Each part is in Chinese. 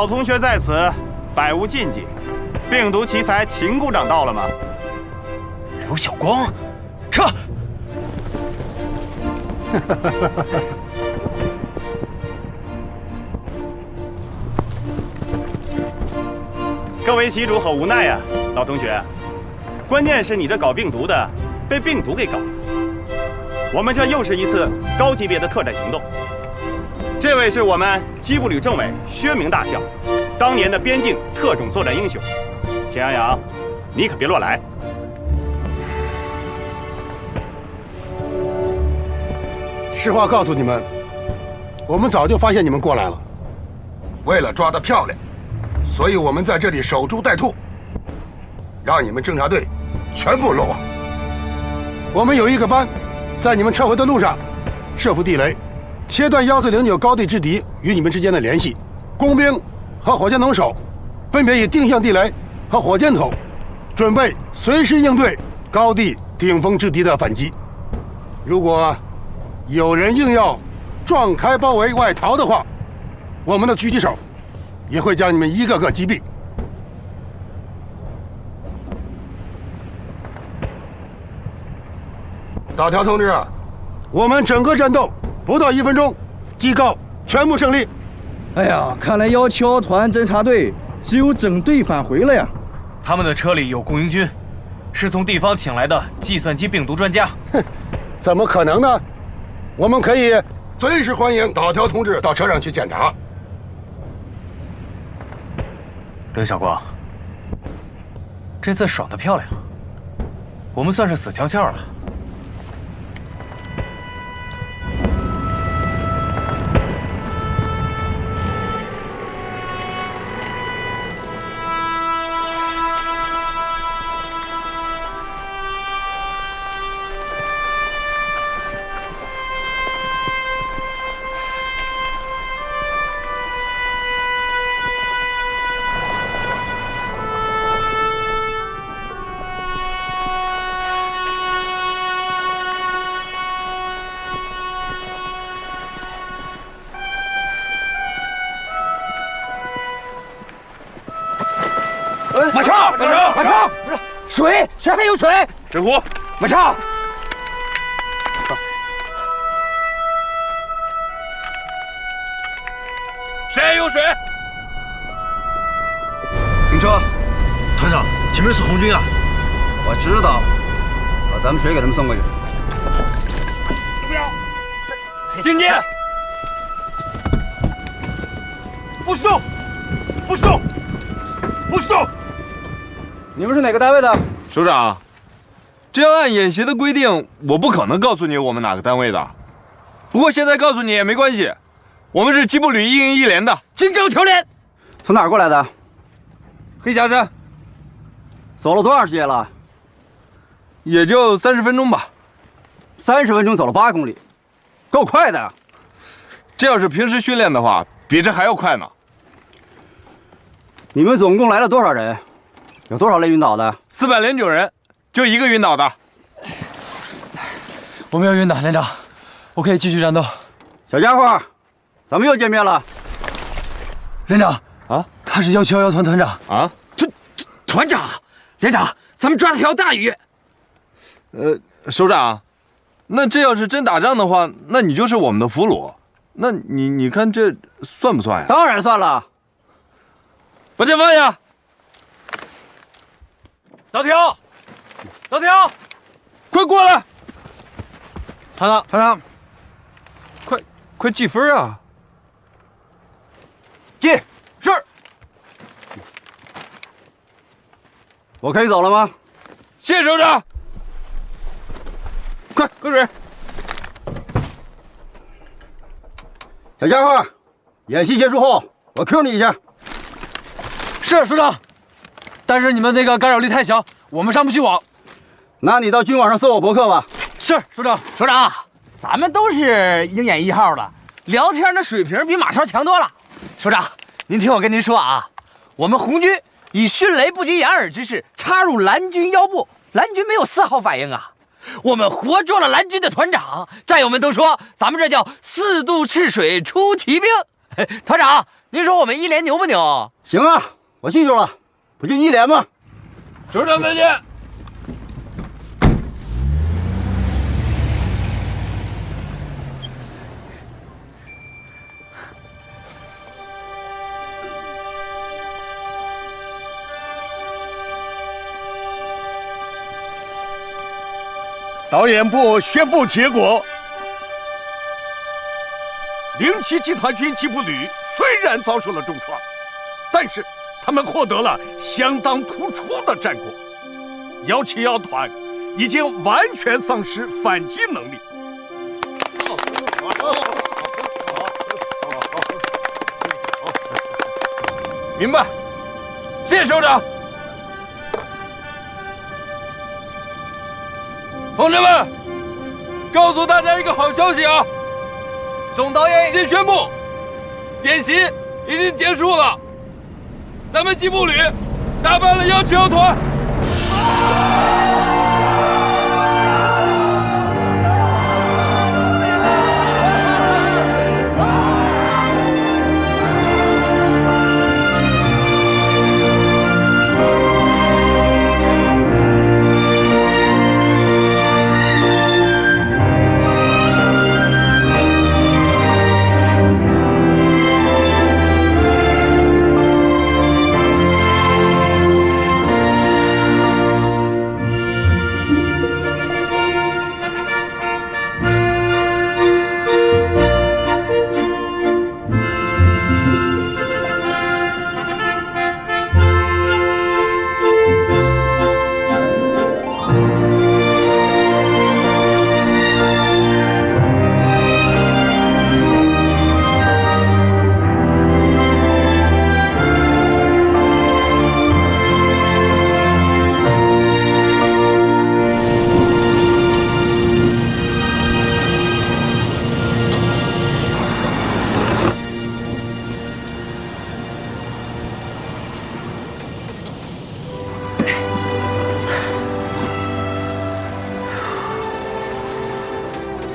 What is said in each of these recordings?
老同学在此，百无禁忌。病毒奇才秦股长到了吗？刘晓光，撤！各为其主好无奈呀，老同学。关键是你这搞病毒的，被病毒给搞了。我们这又是一次高级别的特战行动。这位是我们机步旅政委薛明大校，当年的边境特种作战英雄。钱阳阳，你可别乱来。实话告诉你们，我们早就发现你们过来了。为了抓得漂亮，所以我们在这里守株待兔，让你们侦察队全部落网。我们有一个班，在你们撤回的路上设伏地雷，切断1409高地之敌与你们之间的联系。工兵和火箭筒手分别以定向地雷和火箭筒，准备随时应对高地顶峰之敌的反击。如果有人硬要撞开包围外逃的话，我们的狙击手也会将你们一个个击毙。岛条同志，我们整个战斗不到1分钟，即告全部胜利。哎呀，看来1桥团侦察队只有整队返回了呀。他们的车里有雇佣军，是从地方请来的计算机病毒专家。哼，怎么可能呢？我们可以随时欢迎岛条同志到车上去检查。刘晓光，这次爽得漂亮，我们算是死翘翘了。马超，马超，水还有水！纸壶，马超，谁还有水？停车！团长，前面是红军啊！我知道，把咱们水给他们送过去。不要！进去！不许动！不许动！不许动！你们是哪个单位的？首长，这要按演习的规定，我不可能告诉你我们哪个单位的。不过现在告诉你也没关系，我们是机步旅101连的，金刚条连。从哪儿过来的？黑霞山，走了多长时间了？也就30分钟吧。30分钟走了8公里，够快的。这要是平时训练的话，比这还要快呢。你们总共来了多少人？有多少类晕倒的？409人，就1个晕倒的。我没有晕倒，连长，我可以继续战斗。小家伙，咱们又见面了。连长啊，他是171团团长啊。团长，连长，咱们抓了条大鱼。首长，那这要是真打仗的话，那你就是我们的俘虏。那你看这算不算呀？当然算了。把剑放下。老条，老条，快过来！团长，团长，快记分啊！记是。我可以走了吗？谢首长。快喝水。小家伙，演习结束后，我 Q 你一下。是首长，但是你们那个干扰力太小，我们上不去网。那你到军网上搜我博客吧。是首长。首长，咱们都是鹰眼1号的，聊天的水平比马超强多了。首长，您听我跟您说啊，我们红军以迅雷不及掩耳之势插入蓝军腰部，蓝军没有丝毫反应啊。我们活捉了蓝军的团长，战友们都说咱们这叫4渡赤水出奇兵。团长，您说我们一连牛不牛？行啊，我记住了，不就1连吗？首长再见。导演部宣布结果：07集团军吉普旅虽然遭受了重创，但是他们获得了相当突出的战果。171团已经完全丧失反击能力。明白，谢谢首长。同志们，告诉大家一个好消息啊！总导演已经宣布，演习已经结束了。咱们吉布旅打败了171团。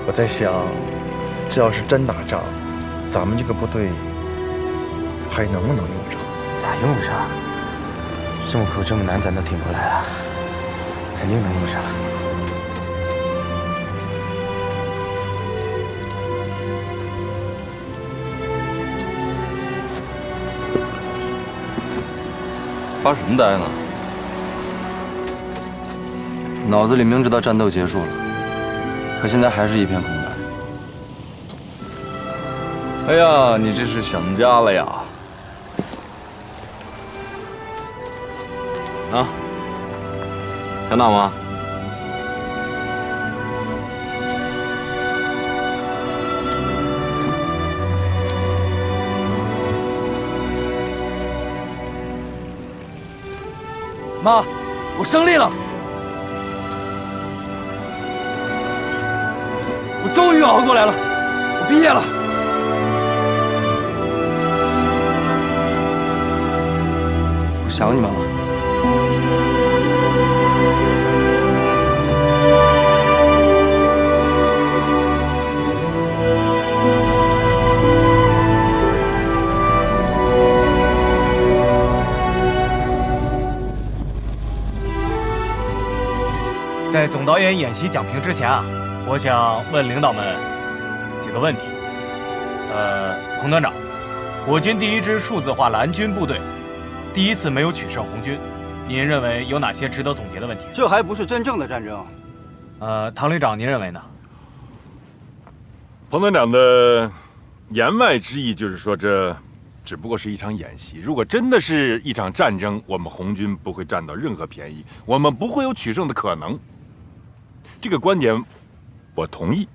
我在想，这要是真打仗，咱们这个部队还能不能用上？咋用不上？这么苦这么难，咱都挺过来了，肯定能用上。发什么呆呢？脑子里明知道战斗结束了，可现在还是一片空白。哎呀，你这是想家了呀？啊，想打吗？妈，我胜利了！我终于熬过来了，我毕业了。我想你们了。在总导演演习讲评之前啊，我想问领导们几个问题。彭团长，我军第一支数字化蓝军部队第一次没有取胜红军，您认为有哪些值得总结的问题？这还不是真正的战争。唐旅长，您认为呢？彭团长的言外之意就是说，这只不过是一场演习。如果真的是一场战争，我们红军不会占到任何便宜，我们不会有取胜的可能。这个观点，我同意，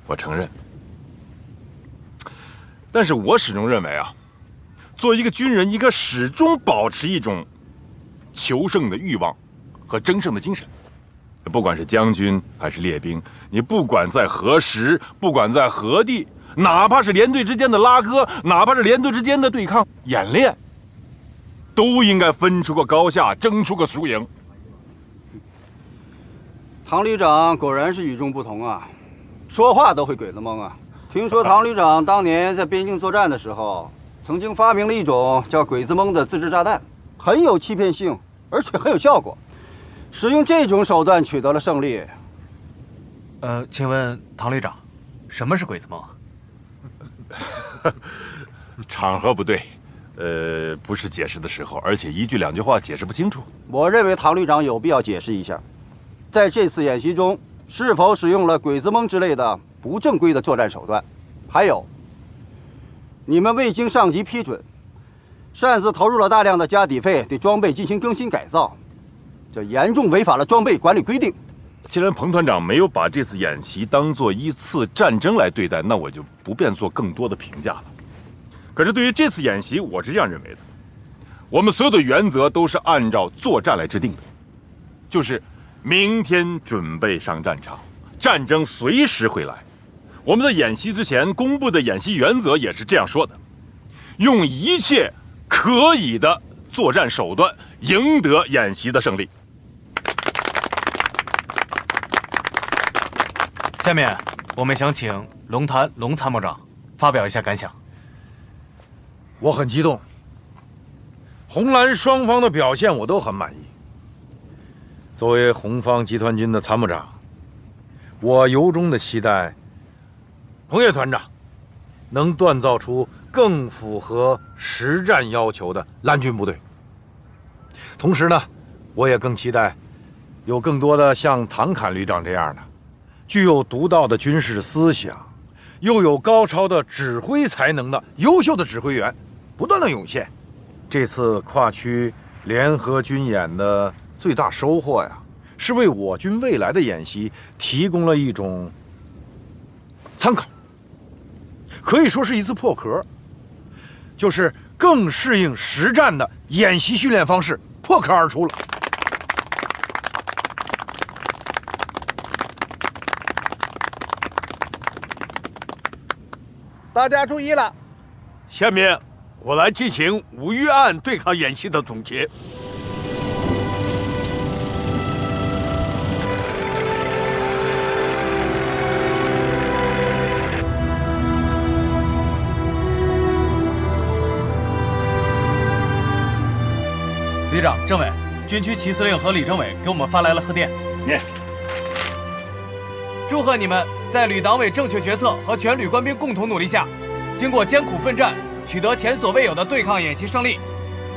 我承认。但是我始终认为啊，作为一个军人，应该始终保持一种求胜的欲望和争胜的精神。不管是将军还是列兵，你不管在何时，不管在何地，哪怕是连队之间的拉割，哪怕是连队之间的对抗演练，都应该分出个高下，争出个输赢。唐旅长果然是与众不同啊，说话都会鬼子蒙啊！听说唐旅长当年在边境作战的时候，曾经发明了一种叫鬼子蒙的自制炸弹，很有欺骗性，而且很有效果。使用这种手段取得了胜利。请问唐旅长，什么是鬼子蒙？场合不对，不是解释的时候，而且一句两句话解释不清楚。我认为唐旅长有必要解释一下，在这次演习中是否使用了鬼子蒙之类的不正规的作战手段，还有，你们未经上级批准，擅自投入了大量的家底费对装备进行更新改造，这严重违反了装备管理规定。既然彭团长没有把这次演习当作一次战争来对待，那我就不便做更多的评价了。可是对于这次演习，我是这样认为的：我们所有的原则都是按照作战来制定的，就是明天准备上战场，战争随时会来。我们在演习之前公布的演习原则也是这样说的：用一切可以的作战手段赢得演习的胜利。下面我们想请龙潭龙参谋长发表一下感想。我很激动，红蓝双方的表现我都很满意。作为红方集团军的参谋长，我由衷的期待彭越团长能锻造出更符合实战要求的蓝军部队。同时呢，我也更期待有更多的像唐侃旅长这样的具有独到的军事思想，又有高超的指挥才能的优秀的指挥员不断的涌现。这次跨区联合军演的最大收获呀，是为我军未来的演习提供了一种参考，可以说是一次破壳，就是更适应实战的演习训练方式破壳而出了。大家注意了，下面我来进行五预案对抗演习的总结。旅长、政委，军区齐司令和李政委给我们发来了贺电。念。祝贺你们在旅党委正确决策和全旅官兵共同努力下，经过艰苦奋战，取得前所未有的对抗演习胜利。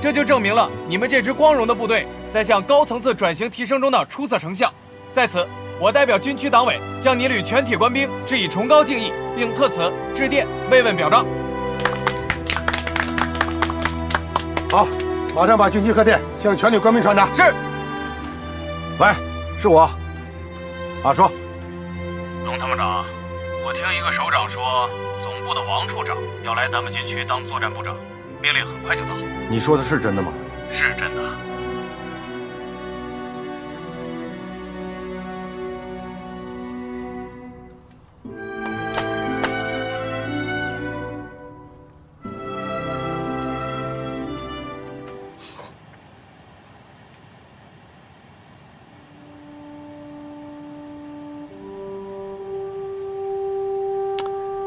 这就证明了你们这支光荣的部队在向高层次转型提升中的出色成效。在此，我代表军区党委向你旅全体官兵致以崇高敬意，并特此致电慰问表彰。好，马上把军区贺电向全体官兵传达。是。喂，是我。说。龙参谋长，我听一个首长说，总部的王处长要来咱们军区当作战部长，命令很快就到。你说的是真的吗？是真的。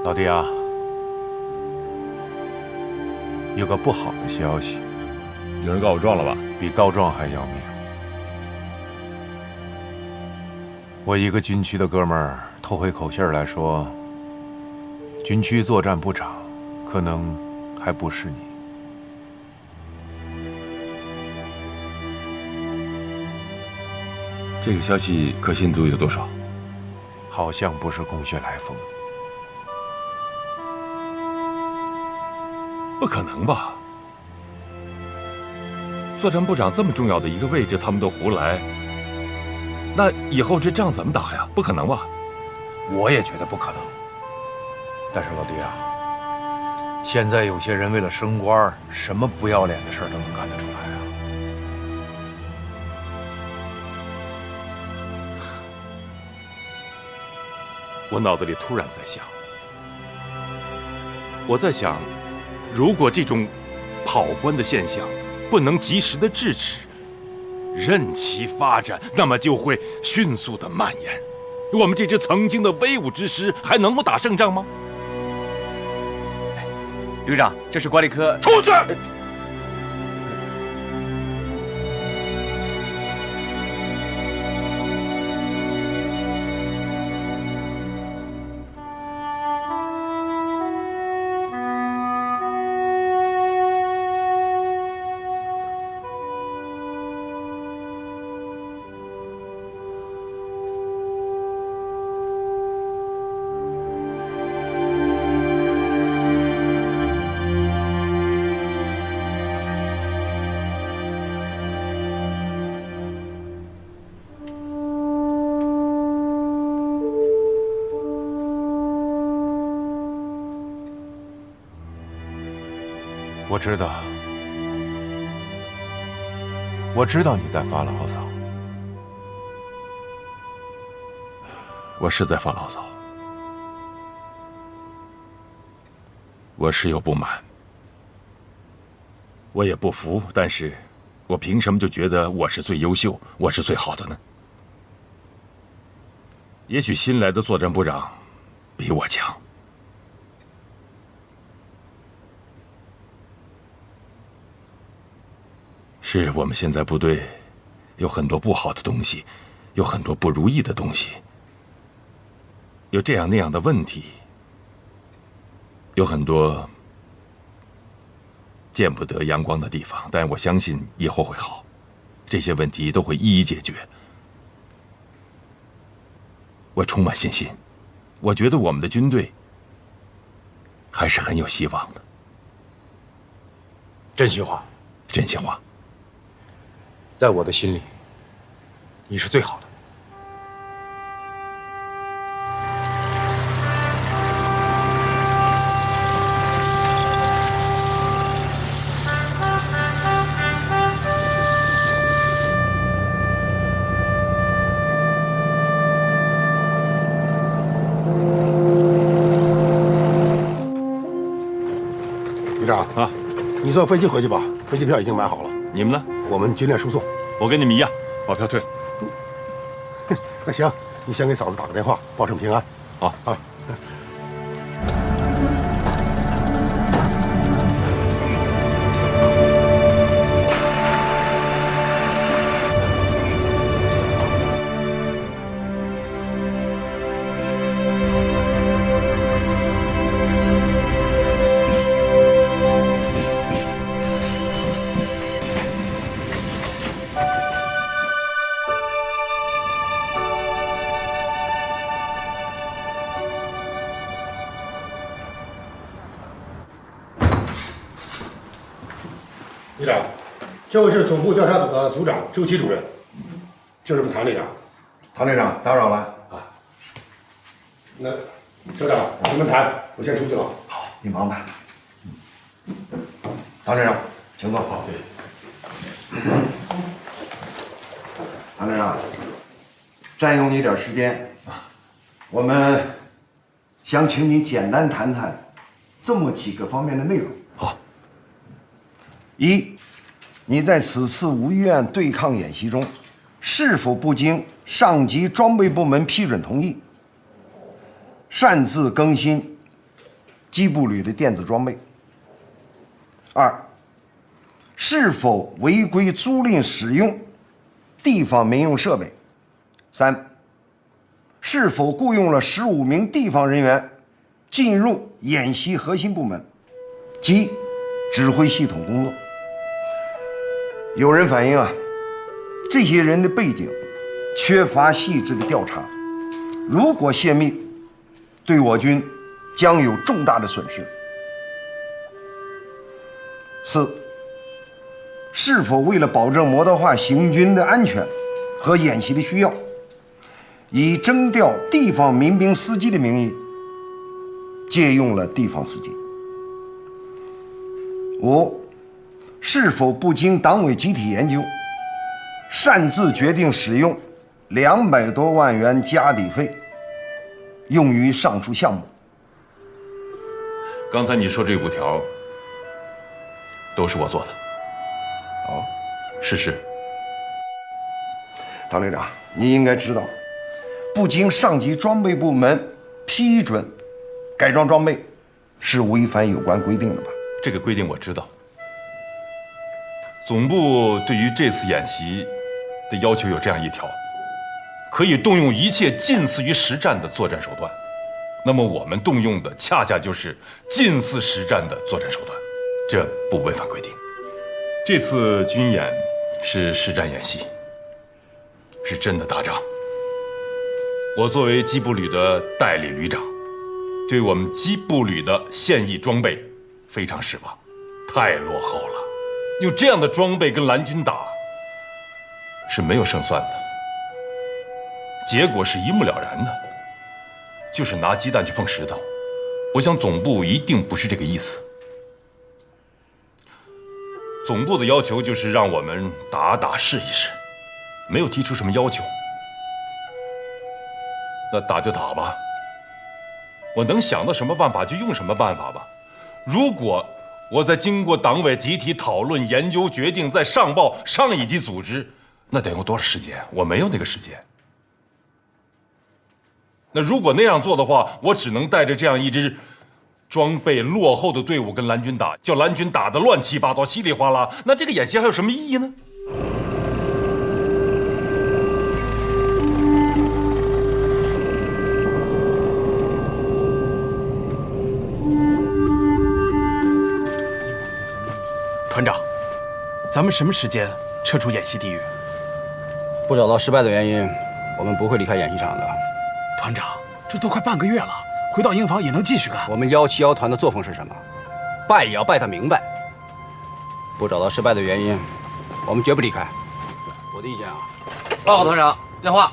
老弟啊，有个不好的消息，有人告我状了吧？比告状还要命。我一个军区的哥们儿偷回口信来说，军区作战部长可能还不是你。这个消息可信度有多少？好像不是空穴来风。不可能吧？作战部长这么重要的一个位置，他们都胡来，那以后这仗怎么打呀？不可能吧？我也觉得不可能。但是老弟啊，现在有些人为了升官，什么不要脸的事儿都能干得出来啊！我脑子里突然在想，如果这种跑官的现象不能及时的制止，任其发展，那么就会迅速的蔓延。我们这支曾经的威武之师还能够打胜仗吗？旅长，这是管理科。出去！我知道你在发牢骚，我是在发牢骚，我是有不满，我也不服，但是我凭什么就觉得我是最优秀，我是最好的呢？也许新来的作战部长比我强。是我们现在部队有很多不好的东西，有很多不如意的东西，有这样那样的问题，有很多见不得阳光的地方，但我相信以后会好，这些问题都会一一解决。我充满信心，我觉得我们的军队还是很有希望的。真心话，真心话。在我的心里，你是最好的。旅长啊，你坐飞机回去吧，飞机票已经买好了。你们呢？我们军练输送。我跟你们一样，把票退了。那行，你先给嫂子打个电话，报声平安。好啊。旅长，这位是总部调查组的组长周琦主任，这是我们唐队长。唐队长，打扰了啊。那首长，你们谈，我先出去了。好，你忙吧。唐队长，请坐。好，谢谢。唐队长，占用你点时间，我们想请你简单谈谈这么几个方面的内容。好。一，你在此次无医院对抗演习中，是否不经上级装备部门批准同意，擅自更新机步旅的电子装备？二，是否违规租赁使用地方民用设备？三，是否雇佣了15名地方人员进入演习核心部门及指挥系统工作？有人反映啊，这些人的背景缺乏细致的调查，如果泄密，对我军将有重大的损失。四，是否为了保证摩托化行军的安全和演习的需要，以征调地方民兵司机的名义借用了地方司机？五，是否不经党委集体研究，擅自决定使用200多万元家底费用于上述项目？刚才你说这5条都是我做的。好，事实。唐队长，你应该知道，不经上级装备部门批准改装装备是违反有关规定的吧？这个规定我知道。总部对于这次演习的要求有这样一条：可以动用一切近似于实战的作战手段。那么我们动用的恰恰就是近似实战的作战手段，这不违反规定。这次军演是实战演习，是真的打仗。我作为机步旅的代理旅长，对我们机步旅的现役装备非常失望，太落后了。用这样的装备跟蓝军打是没有胜算的，结果是一目了然的，就是拿鸡蛋去碰石头。我想总部一定不是这个意思。总部的要求就是让我们打打试一试，没有提出什么要求。那打就打吧，我能想到什么办法就用什么办法吧。如果我在经过党委集体讨论、研究、决定，再上报上一级组织，那得用多少时间？我没有那个时间。那如果那样做的话，我只能带着这样一支装备落后的队伍跟蓝军打，叫蓝军打得乱七八糟、稀里哗啦，那这个演习还有什么意义呢？团长，咱们什么时间撤出演习地域？不找到失败的原因，我们不会离开演习场的。团长，这都快半个月了，回到营房也能继续干。我们171团的作风是什么？败也要败他明白。不找到失败的原因，我们绝不离开。我的意见啊。报告团长，电话。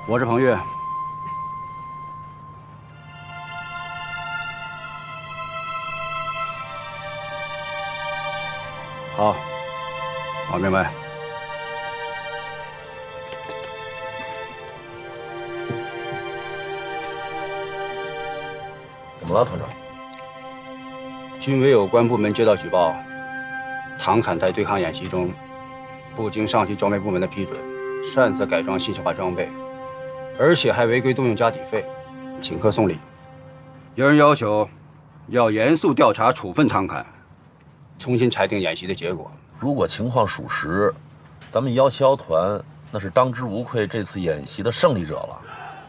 我是彭越。好，我明白。怎么了，团长？军委有关部门接到举报，唐侃在对抗演习中，不经上级装备部门的批准，擅自改装信息化装备，而且还违规动用加抵费，请客送礼。有人要求要严肃调查处分唐侃，重新裁定演习的结果。如果情况属实，咱们171团那是当之无愧这次演习的胜利者了。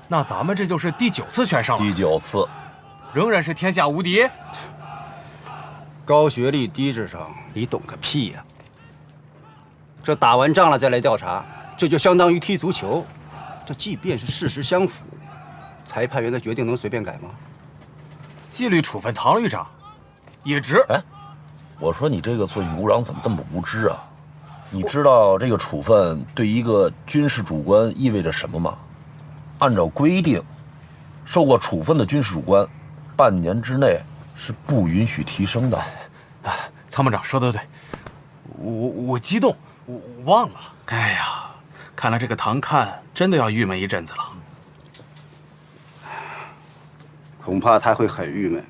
那咱们这就是第9次全胜了。第9次，仍然是天下无敌。高学历低智商，你懂个屁呀！这打完仗了再来调查，这就相当于踢足球。这即便是事实相符，裁判员的决定能随便改吗？纪律处分唐旅长，也值。哎，我说你这个做营股长怎么这么无知啊？你知道这个处分对一个军事主官意味着什么吗？按照规定，受过处分的军事主官，半年之内是不允许提升的。参谋长说的对，我激动，我忘了。哎呀，看来这个唐侃真的要郁闷一阵子了。恐怕他会很郁闷。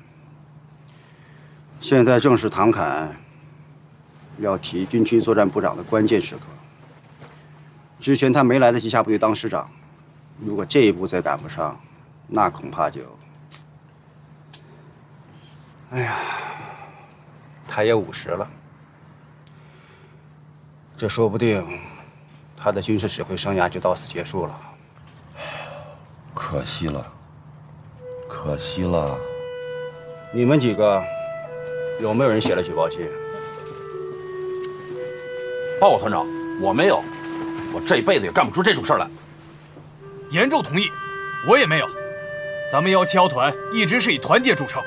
现在正是唐侃要提军区作战部长的关键时刻。之前他没来得及下部队当师长，如果这一步再赶不上，那恐怕就……哎呀，他也50了，这说不定他的军事指挥生涯就到此结束了。可惜了，可惜了。你们几个有没有人写了举报信？报告团长，我没有，我这辈子也干不出这种事儿来。严重同意，我也没有。咱们171团一直是以团结著称。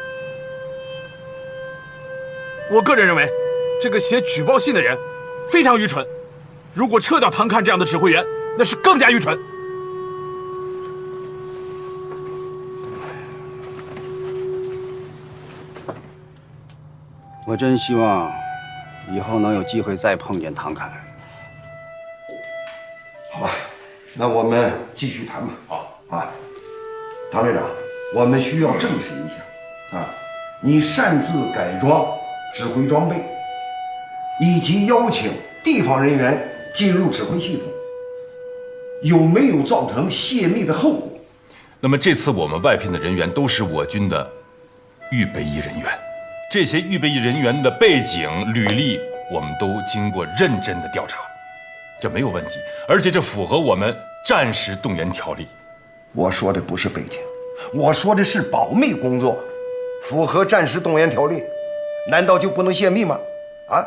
我个人认为，这个写举报信的人非常愚蠢。如果撤掉唐侃这样的指挥员，那是更加愚蠢。我真希望以后能有机会再碰见唐侃。好吧，那我们继续谈吧。好啊，唐队长，我们需要证实一下啊，你擅自改装指挥装备，以及邀请地方人员进入指挥系统，有没有造成泄密的后果？那么这次我们外聘的人员都是我军的预备役人员，这些预备役人员的背景、履历，我们都经过认真的调查，这没有问题，而且这符合我们战时动员条例。我说的不是背景，我说的是保密工作，符合战时动员条例，难道就不能泄密吗？啊？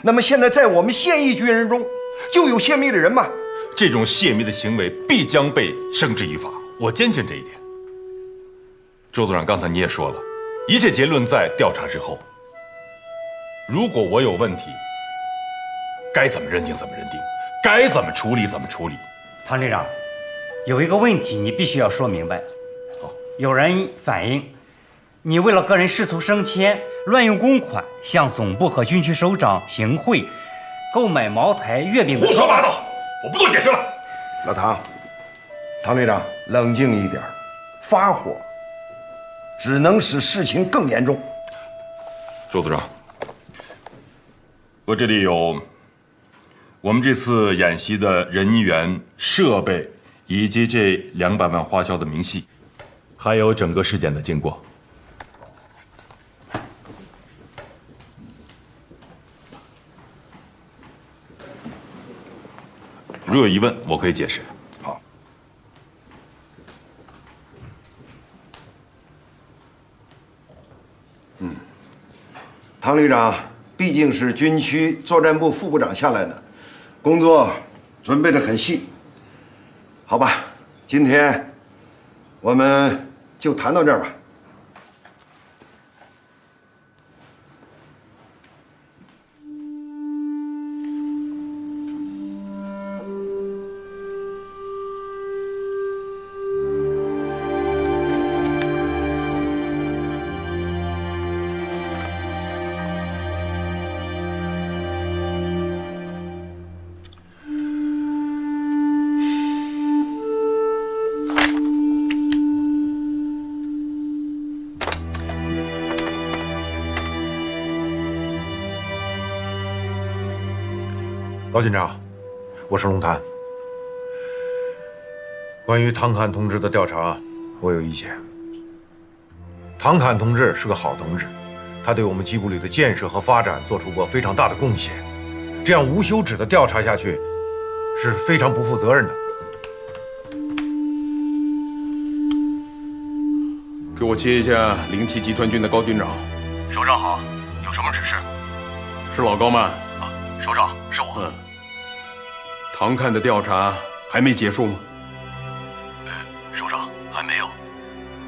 那么现在在我们现役军人中就有泄密的人吗？这种泄密的行为必将被绳之以法，我坚信这一点。周组长，刚才你也说了，一切结论在调查之后。如果我有问题，该怎么认定怎么认定，该怎么处理怎么处理。唐队长，有一个问题你必须要说明白。好，有人反映，你为了个人仕途升迁，乱用公款，向总部和军区首长行贿，购买茅台、月饼的。胡说八道！我不做解释了。老唐，唐队长，冷静一点，发火只能使事情更严重。周组长，我这里有我们这次演习的人员、设备以及这200万花销的明细，还有整个事件的经过。如有疑问，我可以解释。好。唐旅长毕竟是军区作战部副部长下来的，工作准备得很细。好吧，今天我们就谈到这儿吧。高军长，我是龙潭。关于唐侃同志的调查，我有意见。唐侃同志是个好同志，他对我们机部旅的建设和发展做出过非常大的贡献。这样无休止的调查下去，是非常不负责任的。给我接一下07集团军的高军长。首长好，有什么指示？是老高吗？啊，首长，是我。唐侃的调查还没结束吗？首长，还没有。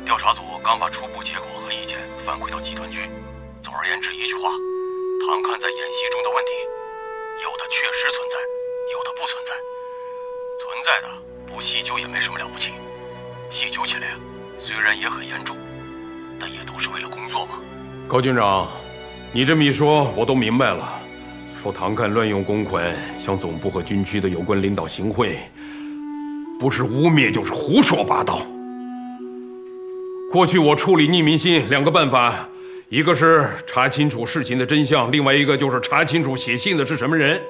调查组刚把初步结果和意见反馈到集团军。总而言之，一句话，唐侃在演习中的问题，有的确实存在，有的不存在。存在的不细究也没什么了不起，细究起来虽然也很严重，但也都是为了工作嘛。高军长，你这么一说，我都明白了。说唐侃乱用公款向总部和军区的有关领导行贿，不是污蔑就是胡说八道。过去我处理匿名信2个办法，一个是查清楚事情的真相，另外一个就是查清楚写信的是什么人。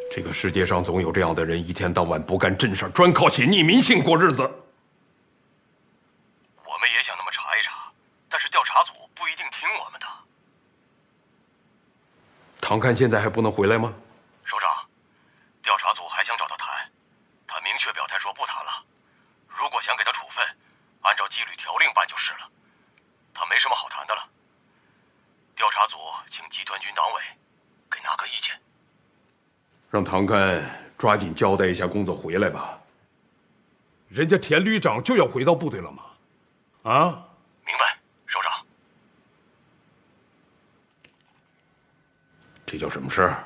这个世界上总有这样的人，一天到晚不干正事，专靠写匿名信过日子。我们也想那么查一查，但是调查组不一定听我们的。唐侃现在还不能回来吗？首长，调查组还想找他谈，他明确表态说不谈了。如果想给他处分，按照纪律条令办就是了。他没什么好谈的了。调查组请集团军党委给拿个意见。让唐侃抓紧交代一下工作回来吧。人家田旅长就要回到部队了吗？啊？明白，首长。这叫什么事儿？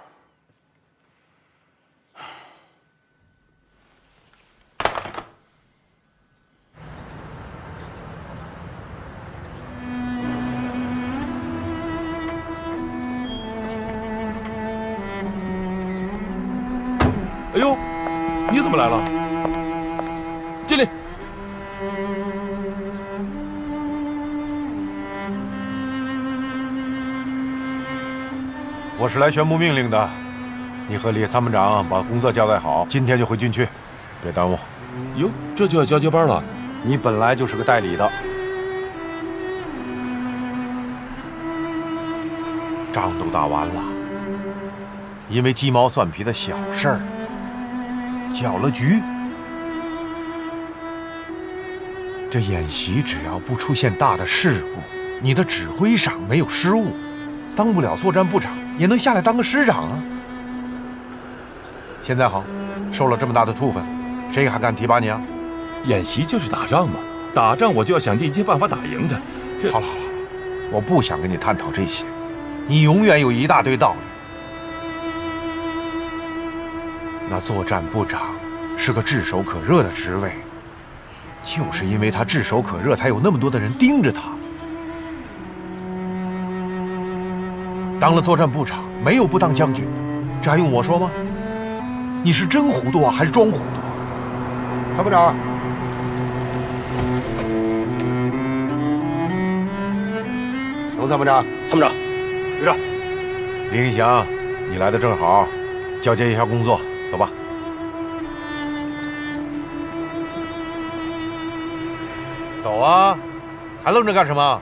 哎呦，你怎么来了？进来。我是来宣布命令的，你和李参谋长把工作交代好，今天就回军区，别耽误。哟，这就要交接班了？你本来就是个代理的，仗都打完了，因为鸡毛蒜皮的小事儿搅了局。这演习只要不出现大的事故，你的指挥上没有失误，当不了作战部长也能下来当个师长啊。现在好，受了这么大的处分，谁还敢提拔你啊？演习就是打仗嘛，打仗我就要想尽一切办法打赢它。这好了好了，我不想跟你探讨这些，你永远有一大堆道理。那作战部长是个炙手可热的职位，就是因为他炙手可热，才有那么多的人盯着他。当了作战部长，没有不当将军的，这还用我说吗？你是真糊涂啊，还是装糊涂？参谋长，龙参谋长，参谋长，队长，林立祥，你来的正好，交接一下工作，走吧。走啊，还愣着干什么？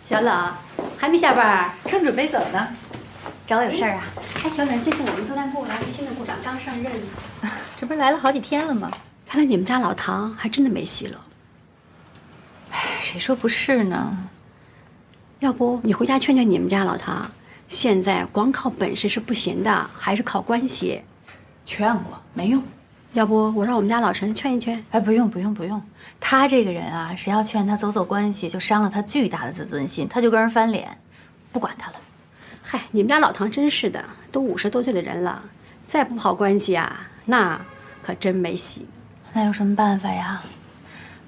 小冷还没下班，正准备走呢。找我有事儿啊？哎，小冷，这次我们作战部来了新的部长，刚上任呢。这不是来了好几天了吗？看来你们家老唐还真的没戏了。哎，谁说不是呢？要不你回家劝劝你们家老唐，现在光靠本事是不行的，还是靠关系。劝过没用。要不我让我们家老陈劝一劝？哎，不用，他这个人啊，谁要劝他走走关系，就伤了他巨大的自尊心，他就跟人翻脸。不管他了。嗨，你们家老唐真是的，都50多岁的人了，再不好关系啊，那可真没戏。那有什么办法呀？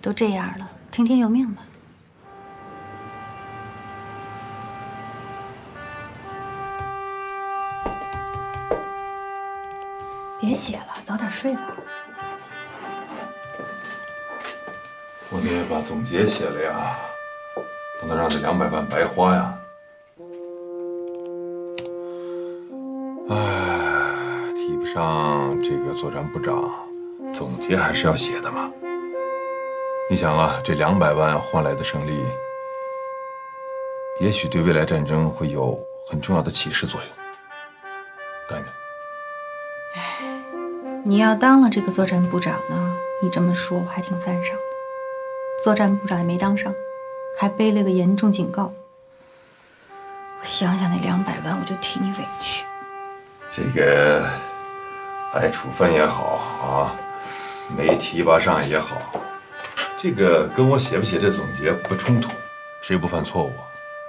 都这样了，听天由命吧。别写了，早点睡吧。我得把总结写了呀，不能让这200万白花呀。哎，提不上这个作战部长，总结还是要写的嘛。你想啊，这200万换来的胜利，也许对未来战争会有很重要的启示作用。干着。你要当了这个作战部长呢，你这么说我还挺赞赏的。作战部长也没当上，还背了个严重警告。我想想那200万，我就替你委屈。这个挨处分也好啊，没提拔上也好，这个跟我写不写这总结不冲突，谁不犯错误，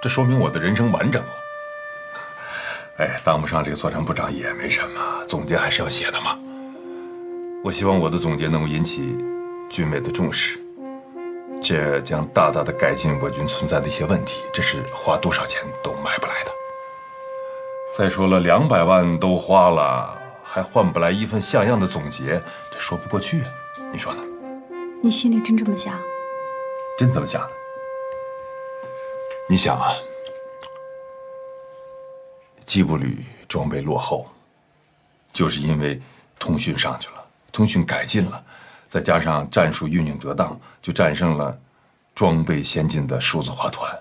这说明我的人生完整了。哎，当不上这个作战部长也没什么，总结还是要写的嘛。我希望我的总结能够引起军委的重视，这将大大的改进我军存在的一些问题，这是花多少钱都买不来的。再说了，200万都花了，还换不来一份像样的总结，这说不过去啊！你说呢？你心里真这么想？真这么想的。你想啊，机步旅装备落后，就是因为通讯上去了。通讯改进了，再加上战术运用得当，就战胜了装备先进的数字化团。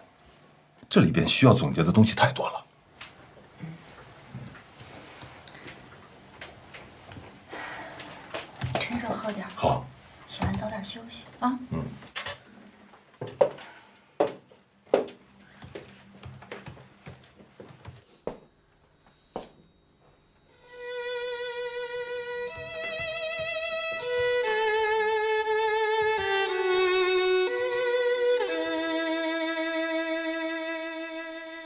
这里边需要总结的东西太多了。趁热喝点。好。洗完早点休息啊。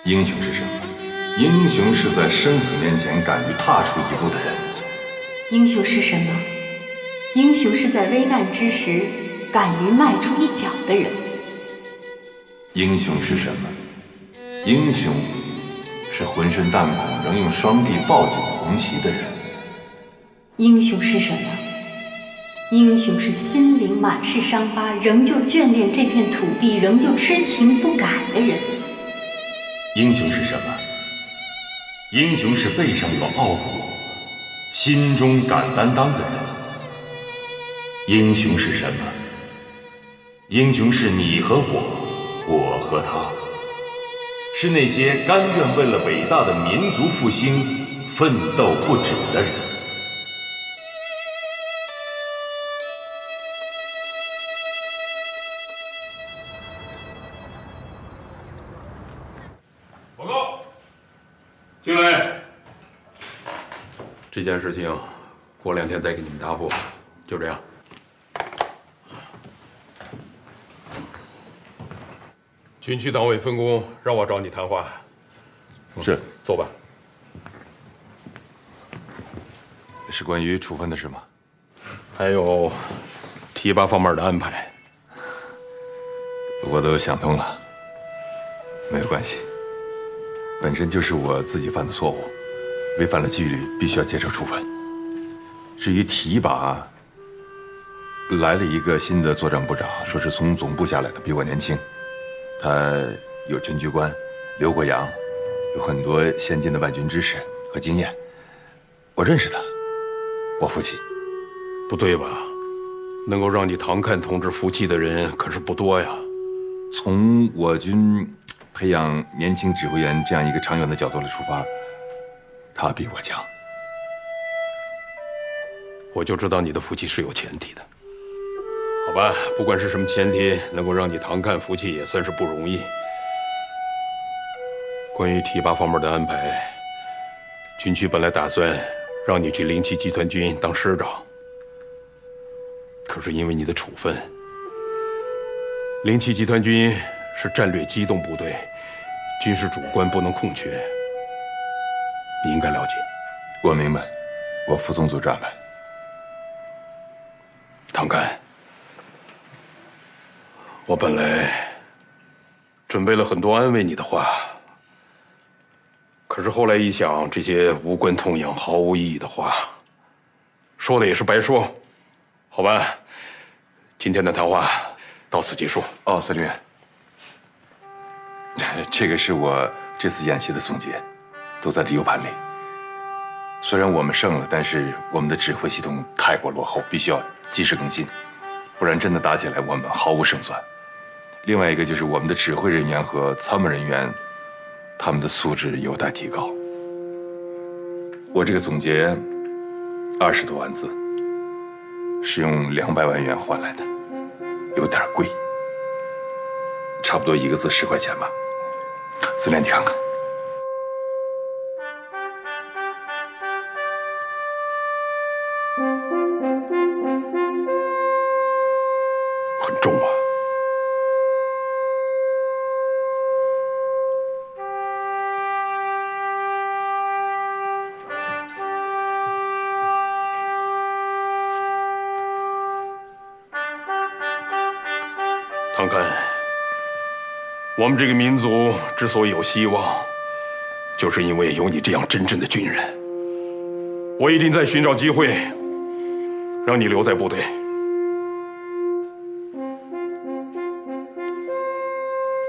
英雄是什么？英雄是在生死面前敢于踏出一步的人。英雄是什么？英雄是在危难之时敢于迈出一脚的人。英雄是什么？英雄是浑身弹孔仍用双臂抱紧红旗的人。英雄是什么？英雄是心灵满是伤疤，仍旧眷恋这片土地，仍旧痴情不改的人。英雄是什么？英雄是背上有傲骨，心中敢担当的人。英雄是什么？英雄是你和我，我和他，是那些甘愿为了伟大的民族复兴奋斗不止的人。报告，进来。这件事情过2天再给你们答复，就这样。军区党委分工让我找你谈话。是，坐吧。是关于处分的事吗？还有提拔方面的安排，我都想通了，没有关系。本身就是我自己犯的错误，违反了纪律，必须要接受处分。至于提拔，来了一个新的作战部长，说是从总部下来的，比我年轻。他有军机关，留过洋，有很多先进的万军知识和经验。我认识他，我服气。不对吧？能够让你唐看同志服气的人可是不多呀。从我军培养年轻指挥员这样一个长远的角度来出发，他比我强。我就知道你的服气是有前提的。好吧，不管是什么前提，能够让你唐看服气也算是不容易。关于提拔方面的安排，军区本来打算让你去07集团军当师长，可是因为你的处分，07集团军是战略机动部队，军事主官不能空缺，你应该了解。我明白，我服从组织安排。唐看，我本来准备了很多安慰你的话，可是后来一想，这些无关痛痒、毫无意义的话，说的也是白说。好吧，今天的谈话到此结束。哦，司令员，这个是我这次演习的总结，都在这 U 盘里。虽然我们胜了，但是我们的指挥系统太过落后，必须要及时更新，不然真的打起来我们毫无胜算。另外一个就是我们的指挥人员和参谋人员，他们的素质有待提高。我这个总结20多万字，是用200万元换来的，有点贵，差不多1个字10块钱吧。司令，你看看。很重啊。唐看，我们这个民族之所以有希望，就是因为有你这样真正的军人。我一定在寻找机会，让你留在部队。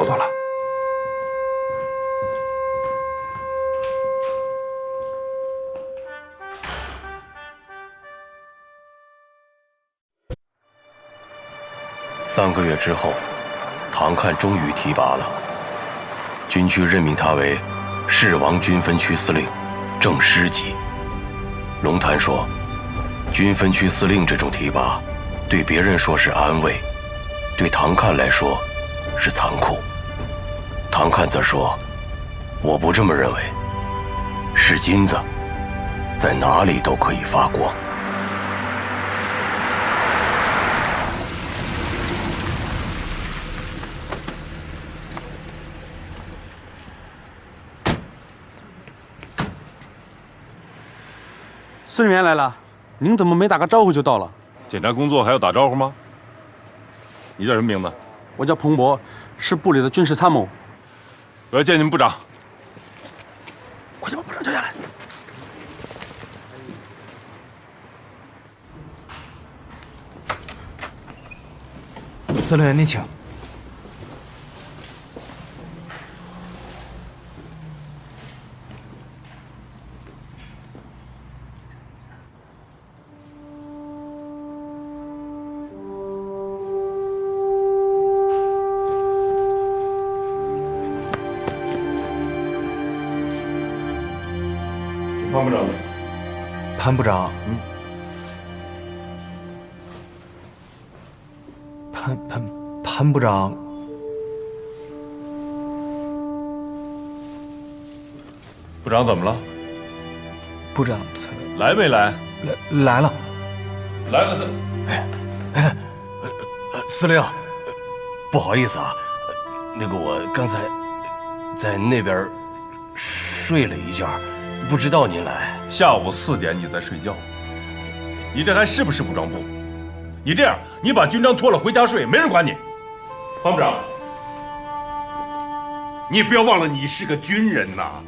我走了。3个月之后，唐看终于提拔了，军区任命他为士王军分区司令，正师级。龙潭说，军分区司令这种提拔，对别人说是安慰，对唐看来说是残酷。唐看则说，我不这么认为，是金子，在哪里都可以发光。司令员来了，您怎么没打个招呼就到了？检查工作还要打招呼吗？你叫什么名字？我叫彭博，是部里的军事参谋。我要见你们部长。快点把部长叫下来。司令员，您请。潘部长呢？潘部长，潘部长，部长怎么了？部长来没来？来了。来了的。司令，不好意思啊，那个我刚才在那边睡了一觉，不知道您来。下午4点你在睡觉，你这还是不是武装部？你这样，你把军章脱了回家睡，没人管你。潘部长，你不要忘了，你是个军人呐，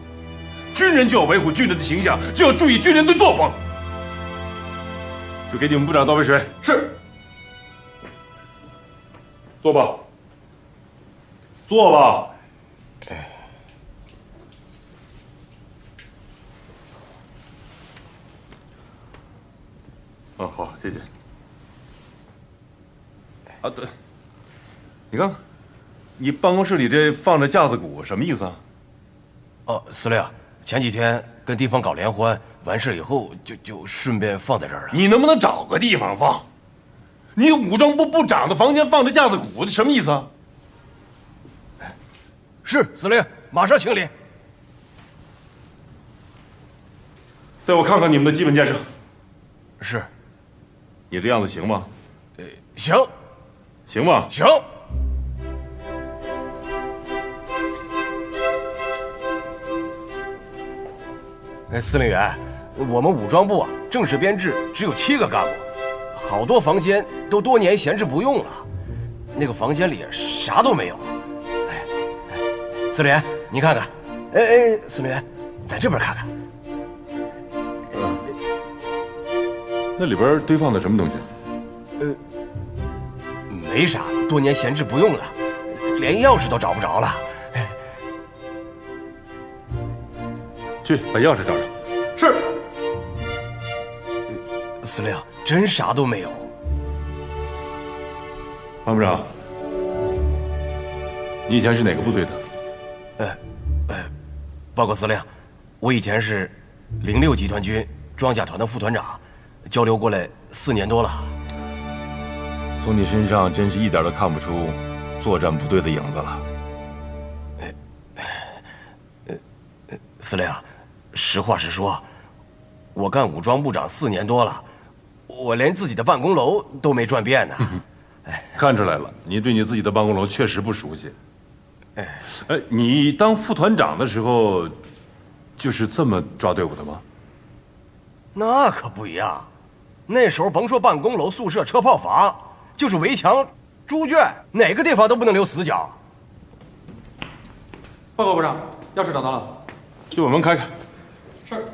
军人就要维护军人的形象，就要注意军人的作风。去给你们部长倒杯水。是。坐吧。坐吧。好，谢谢。啊，对，你看，你办公室里这放着架子鼓，什么意思啊？哦，司令，前几天跟地方搞联欢，完事以后就顺便放在这儿了。你能不能找个地方放？你武装部部长的房间放着架子鼓，这什么意思啊？是，司令，马上清理。带我看看你们的基本建设。是。你这样子行吗？行。行吗？行。司令员，我们武装部啊，正式编制只有7个干部，好多房间都多年闲置不用了，那个房间里啥都没有。司令员，您看看。司令员，在这边看看。那里边堆放的什么东西？没啥，多年闲置不用了，连钥匙都找不着了。去把钥匙找找。是。司令，真啥都没有。潘部长，你以前是哪个部队的？报告司令，我以前是06集团军装甲团的副团长，交流过来4年多了。从你身上真是一点都看不出作战部队的影子了。司令，实话实说，我干武装部长4年多了，我连自己的办公楼都没转遍呢。看出来了，你对你自己的办公楼确实不熟悉。你当副团长的时候，就是这么抓队伍的吗？那可不一样，那时候甭说办公楼、宿舍、车炮房，就是围墙、猪圈，哪个地方都不能留死角。报告部长，钥匙找到了，去把门开开。是。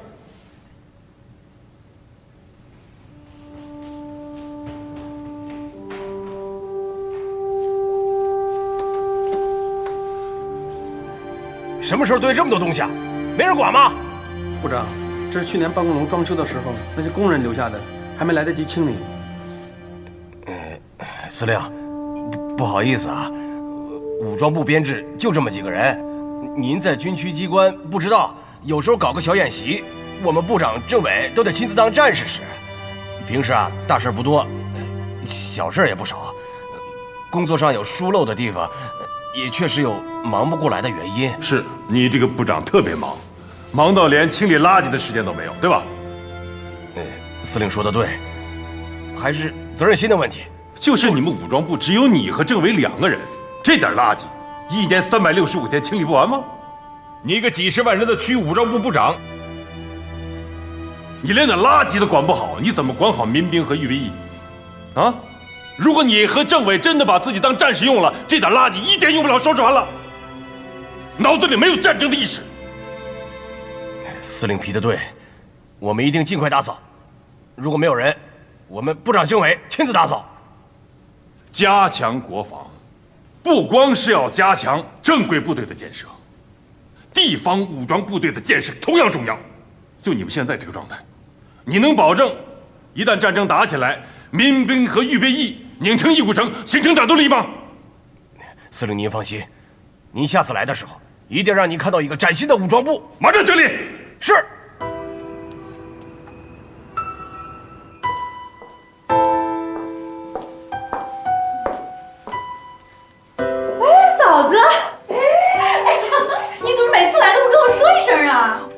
什么时候堆这么多东西啊？没人管吗？部长，这是去年办公楼装修的时候那些工人留下的，还没来得及清理。司令，不好意思啊，武装部编制就这么几个人，您在军区机关不知道，有时候搞个小演习，我们部长、政委都得亲自当战士使。平时啊，大事不多，小事也不少，工作上有疏漏的地方，也确实有忙不过来的原因。是你这个部长特别忙，忙到连清理垃圾的时间都没有，对吧？司令说的对，还是责任心的问题。就是你们武装部只有你和政委2个人，这点垃圾，1年365天清理不完吗？你一个几10万人的区武装部部长，你连点垃圾都管不好，你怎么管好民兵和预备役？啊？如果你和政委真的把自己当战士用了，这点垃圾1天用不了收拾完了，脑子里没有战争的意识。司令批的对，我们一定尽快打扫。如果没有人，我们部长、政委亲自打扫。加强国防，不光是要加强正规部队的建设，地方武装部队的建设同样重要。就你们现在这个状态，你能保证一旦战争打起来，民兵和预备役拧成一股绳，形成战斗力吗？司令您放心，您下次来的时候，一定让您看到一个崭新的武装部。马上清理。是。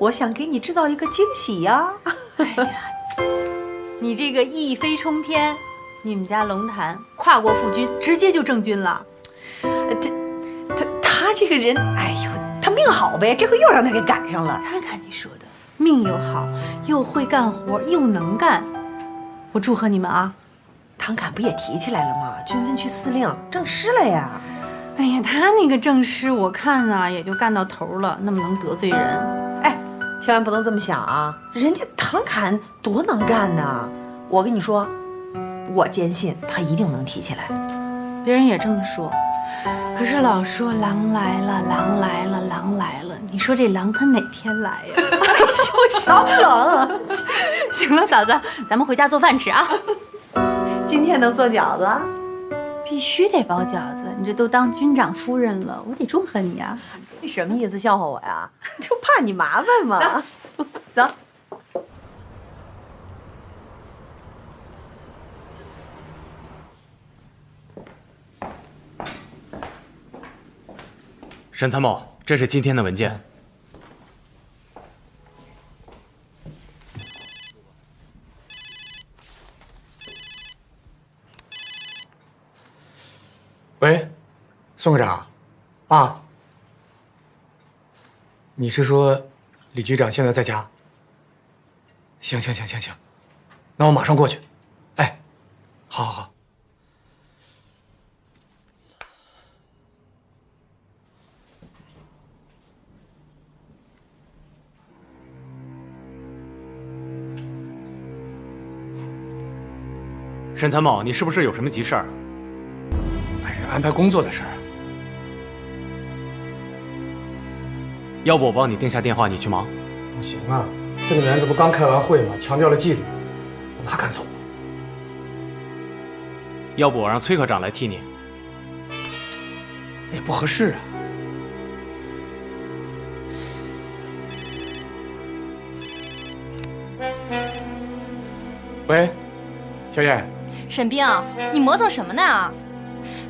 我想给你制造一个惊喜呀。哎呀，你这个一飞冲天，你们家龙潭跨过副军，直接就正军了。他这个人，哎呦，他命好呗，这回又让他给赶上了。看看你说的，命又好，又会干活，又能干，我祝贺你们啊！唐侃不也提起来了吗？军分区司令正师了呀。哎呀，他那个正师，我看啊，也就干到头了，那么能得罪人。哎，千万不能这么想啊！人家唐侃多能干呢，我跟你说，我坚信他一定能提起来。别人也这么说，可是老说狼来了，狼来了，狼来了。你说这狼他哪天来呀？哎呦，小冷。行了，嫂子，咱们回家做饭吃啊。今天能做饺子？必须得包饺子。你这都当军长夫人了，我得祝贺你啊。你什么意思？笑话我呀？就怕你麻烦嘛。走。沈参谋，这是今天的文件。喂，宋科长，啊，你是说李局长现在在家？行，那我马上过去。哎，好。沈参谋，你是不是有什么急事儿？安排工作的事儿，要不我帮你定下电话，你去忙。不行啊，司令员这不刚开完会吗？强调了纪律，我哪敢走啊？要不我让崔科长来替你？那也不合适啊。喂，小叶。沈冰，你磨蹭什么呢？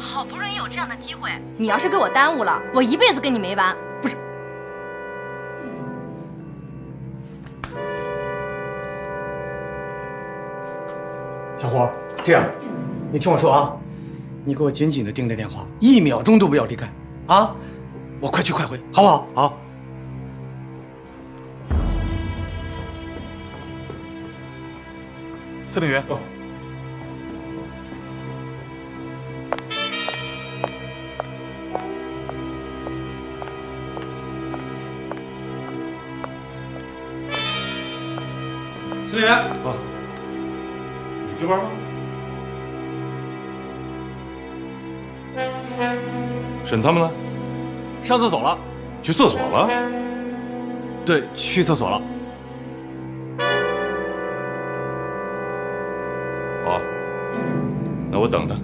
好不容易有这样的机会，你要是给我耽误了，我一辈子跟你没完。不是，小伙，这样，你听我说啊，你给我紧紧的盯着电话，1秒钟都不要离开啊！我快去快回，好不好？好。司令员。司令员，啊，你值班吗？沈参谋呢？上厕所了。去厕所了？对，去厕所了。好，那我等他。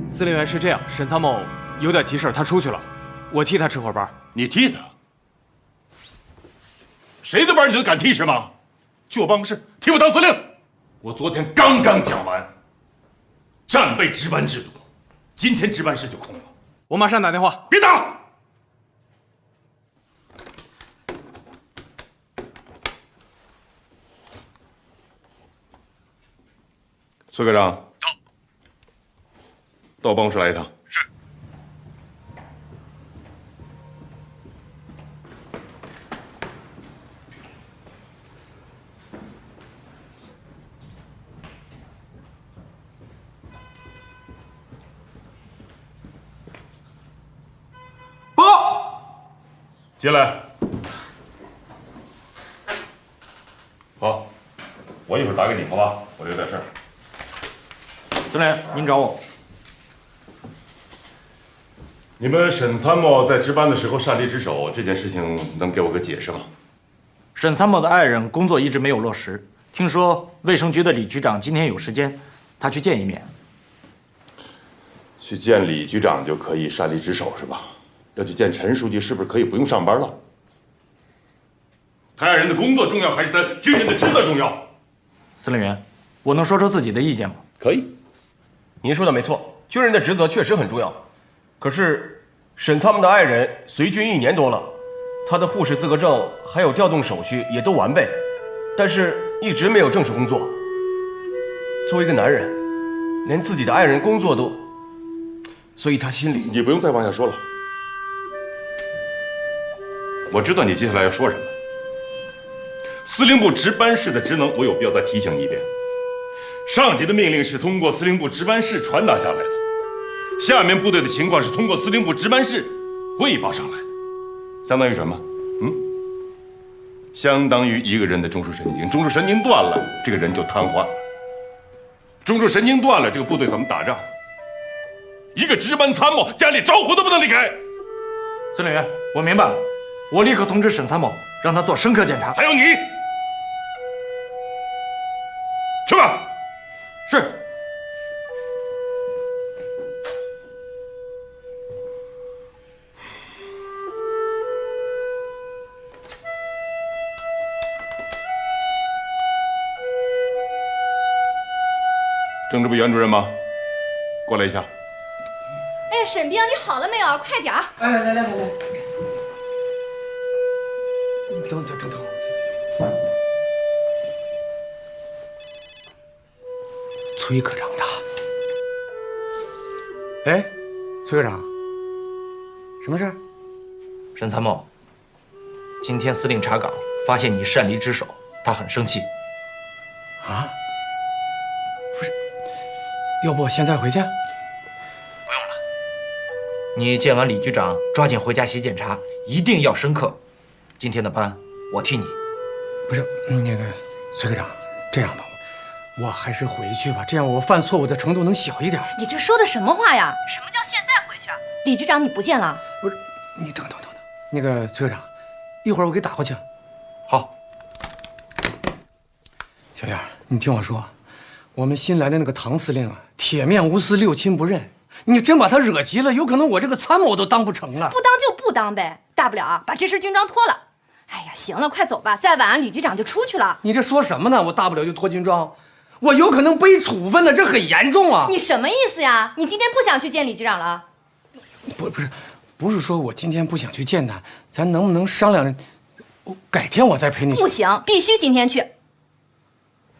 司令员是这样，沈参谋有点急事，他出去了。我替他值会儿班。你替他？谁的班你就敢替是吗？去我办公室替我当司令。我昨天刚刚讲完战备值班制度，今天值班室就空了。我马上打电话。别打！崔科长，到我办公室来一趟。是。报告。进来。好，我一会儿打给你，好吧？我有点事儿。司令员，您找我。你们沈参谋在值班的时候擅离职守这件事情，能给我个解释吗？沈参谋的爱人工作一直没有落实，听说卫生局的李局长今天有时间，他去见一面。去见李局长就可以擅离职守是吧？要去见陈书记，是不是可以不用上班了？他爱人的工作重要，还是他军人的职责重要？司令员，我能说出自己的意见吗？可以。您说的没错，军人的职责确实很重要，可是沈参谋的爱人随军1年多了，他的护士资格证还有调动手续也都完备，但是一直没有正式工作。作为一个男人，连自己的爱人工作都……所以他心里……你不用再往下说了，我知道你接下来要说什么。司令部值班室的职能，我有必要再提醒你一遍。上级的命令是通过司令部值班室传达下来的，下面部队的情况是通过司令部值班室汇报上来的，相当于什么？相当于一个人的中枢神经，中枢神经断了，这个人就瘫痪了。中枢神经断了，这个部队怎么打仗？一个值班参谋家里着火都不能离开。司令员，我明白了，我立刻通知沈参谋，让他做深刻检查。还有你，去吧。是。政治部袁主任吗？过来一下。哎，沈兵，你好了没有？快点儿！哎，来，等。崔科长他。哎，崔科长，什么事儿？沈参谋，今天司令查岗，发现你擅离职守，他很生气。啊？不是，要不我现在回去？你见完李局长，抓紧回家写检查，一定要深刻。今天的班我替你。不是，那个崔科长，这样吧，我还是回去吧，这样我犯错误的程度能小一点。你这说的什么话呀？什么叫现在回去啊？李局长你不见了？不是，你等，那个崔科长，一会儿我给打过去。好。小燕，你听我说，我们新来的那个唐司令啊，铁面无私，六亲不认。你真把他惹急了，有可能我这个参谋都当不成了。不当就不当呗，大不了啊，把这身军装脱了。哎呀，行了，快走吧，再晚李局长就出去了。你这说什么呢？我大不了就脱军装，我有可能背处分的，这很严重啊！你什么意思呀？你今天不想去见李局长了？不是说我今天不想去见他，咱能不能商量？改天我再陪你去。不行，必须今天去。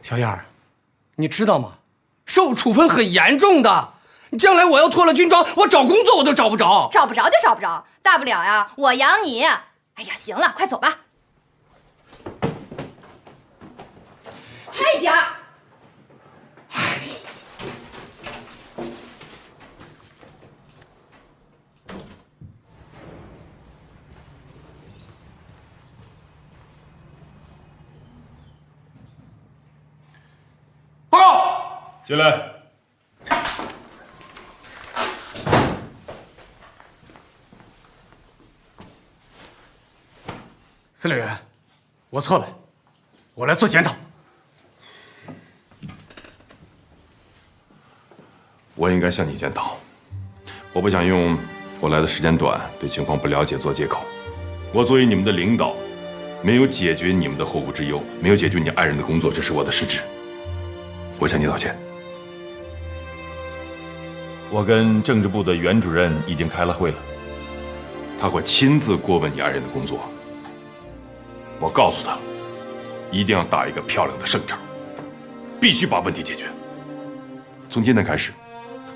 小燕儿，你知道吗？受处分很严重的。将来我要脱了军装，我找工作我都找不着。找不着就找不着，大不了呀，我养你。哎呀，行了，快走吧。快点儿。报告，进来。司令员，我错了，我来做检讨。我应该向你检讨，我不想用我来的时间短、对情况不了解做借口。我作为你们的领导，没有解决你们的后顾之忧，没有解决你爱人的工作，这是我的失职。我向你道歉。我跟政治部的袁主任已经开了会了，他会亲自过问你爱人的工作。我告诉他，一定要打一个漂亮的胜仗，必须把问题解决。从今天开始，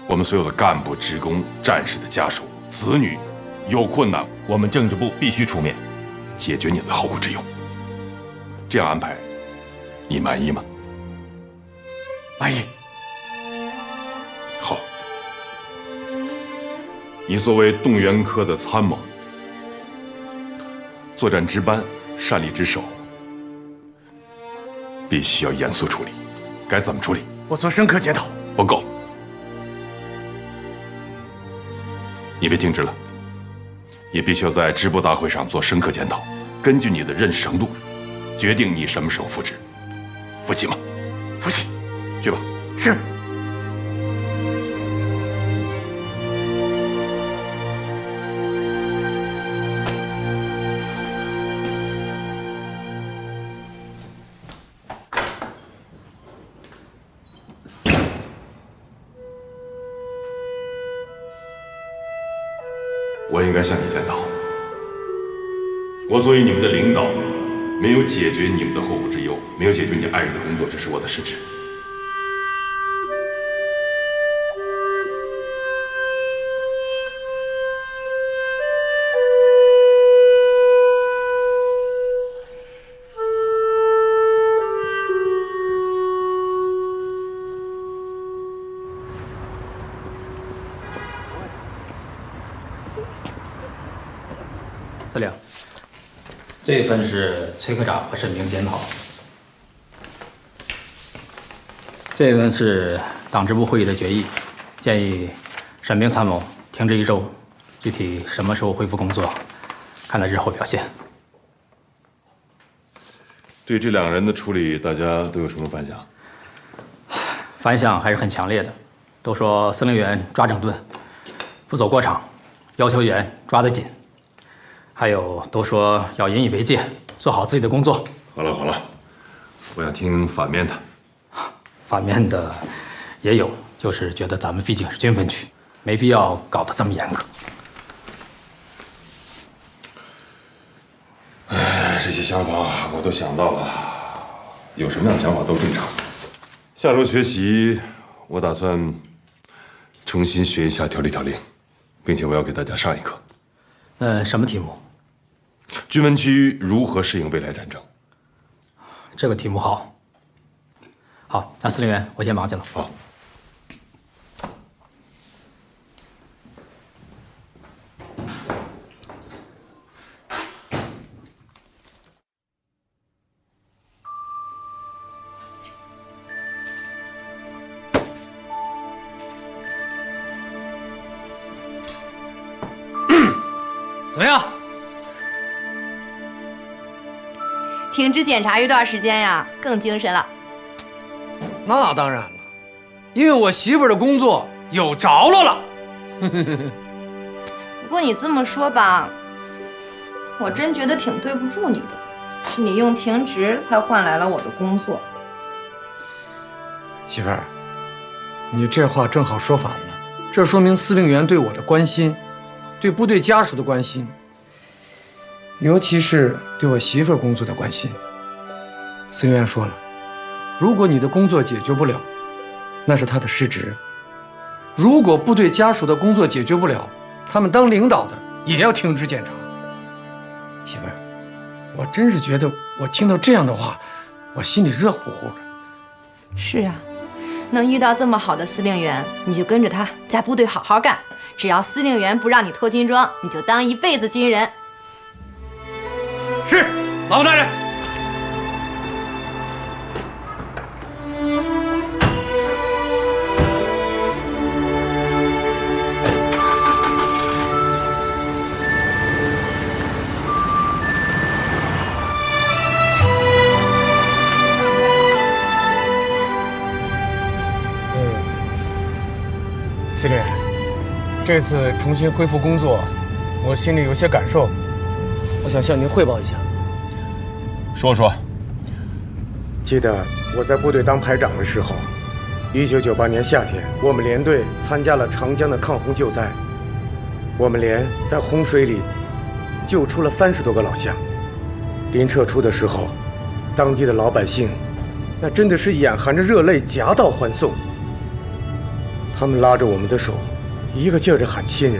我们所有的干部、职工、战士的家属、子女有困难，我们政治部必须出面解决你们的后顾之忧。这样安排，你满意吗？满意。好，你作为动员科的参谋，作战值班，擅离职守，必须要严肃处理。该怎么处理？我做深刻检讨。不够，你别听职了，你必须要在支部大会上做深刻检讨，根据你的认识程度，决定你什么时候复职。服气吗？服气。去吧。是。我应该向你检讨。我作为你们的领导，没有解决你们的后顾之忧，没有解决你爱人的工作，这是我的失职。司令，这一份是崔科长和沈明检讨，这一份是党支部会议的决议，建议沈明参谋停职1周，具体什么时候恢复工作，看他日后表现。对这2人的处理，大家都有什么反响？反响还是很强烈的，都说司令员抓整顿，不走过场，要求员抓得紧。还有都说要引以为戒，做好自己的工作。好了好了，我想听反面的。反面的也有，就是觉得咱们毕竟是军分区，没必要搞得这么严格。哎，这些想法我都想到了，有什么样的想法都正常。下周学习，我打算重新学一下条例条令，并且我要给大家上一课。什么题目？军分区如何适应未来战争？这个题目好。好，那司令员，我先忙去了。好。怎么样？停职检查一段时间呀，更精神了。那当然了，因为我媳妇儿的工作有着落了。不过你这么说吧，我真觉得挺对不住你的，是你用停职才换来了我的工作。媳妇儿，你这话正好说反了，这说明司令员对我的关心，对部队家属的关心，尤其是对我媳妇儿工作的关心。司令员说了，如果你的工作解决不了，那是他的失职；如果部队家属的工作解决不了，他们当领导的也要停职检查。媳妇儿，我真是觉得我听到这样的话，我心里热乎乎的。是啊，能遇到这么好的司令员，你就跟着他在部队好好干。只要司令员不让你脱军装，你就当一辈子军人。是，老婆大人。司令员，这次重新恢复工作，我心里有些感受，我想向您汇报一下。说说。记得我在部队当排长的时候，1998年夏天，我们连队参加了长江的抗洪救灾。我们连在洪水里救出了30多个老乡。临撤出的时候，当地的老百姓那真的是眼含着热泪夹道欢送。他们拉着我们的手，一个劲儿地喊亲人。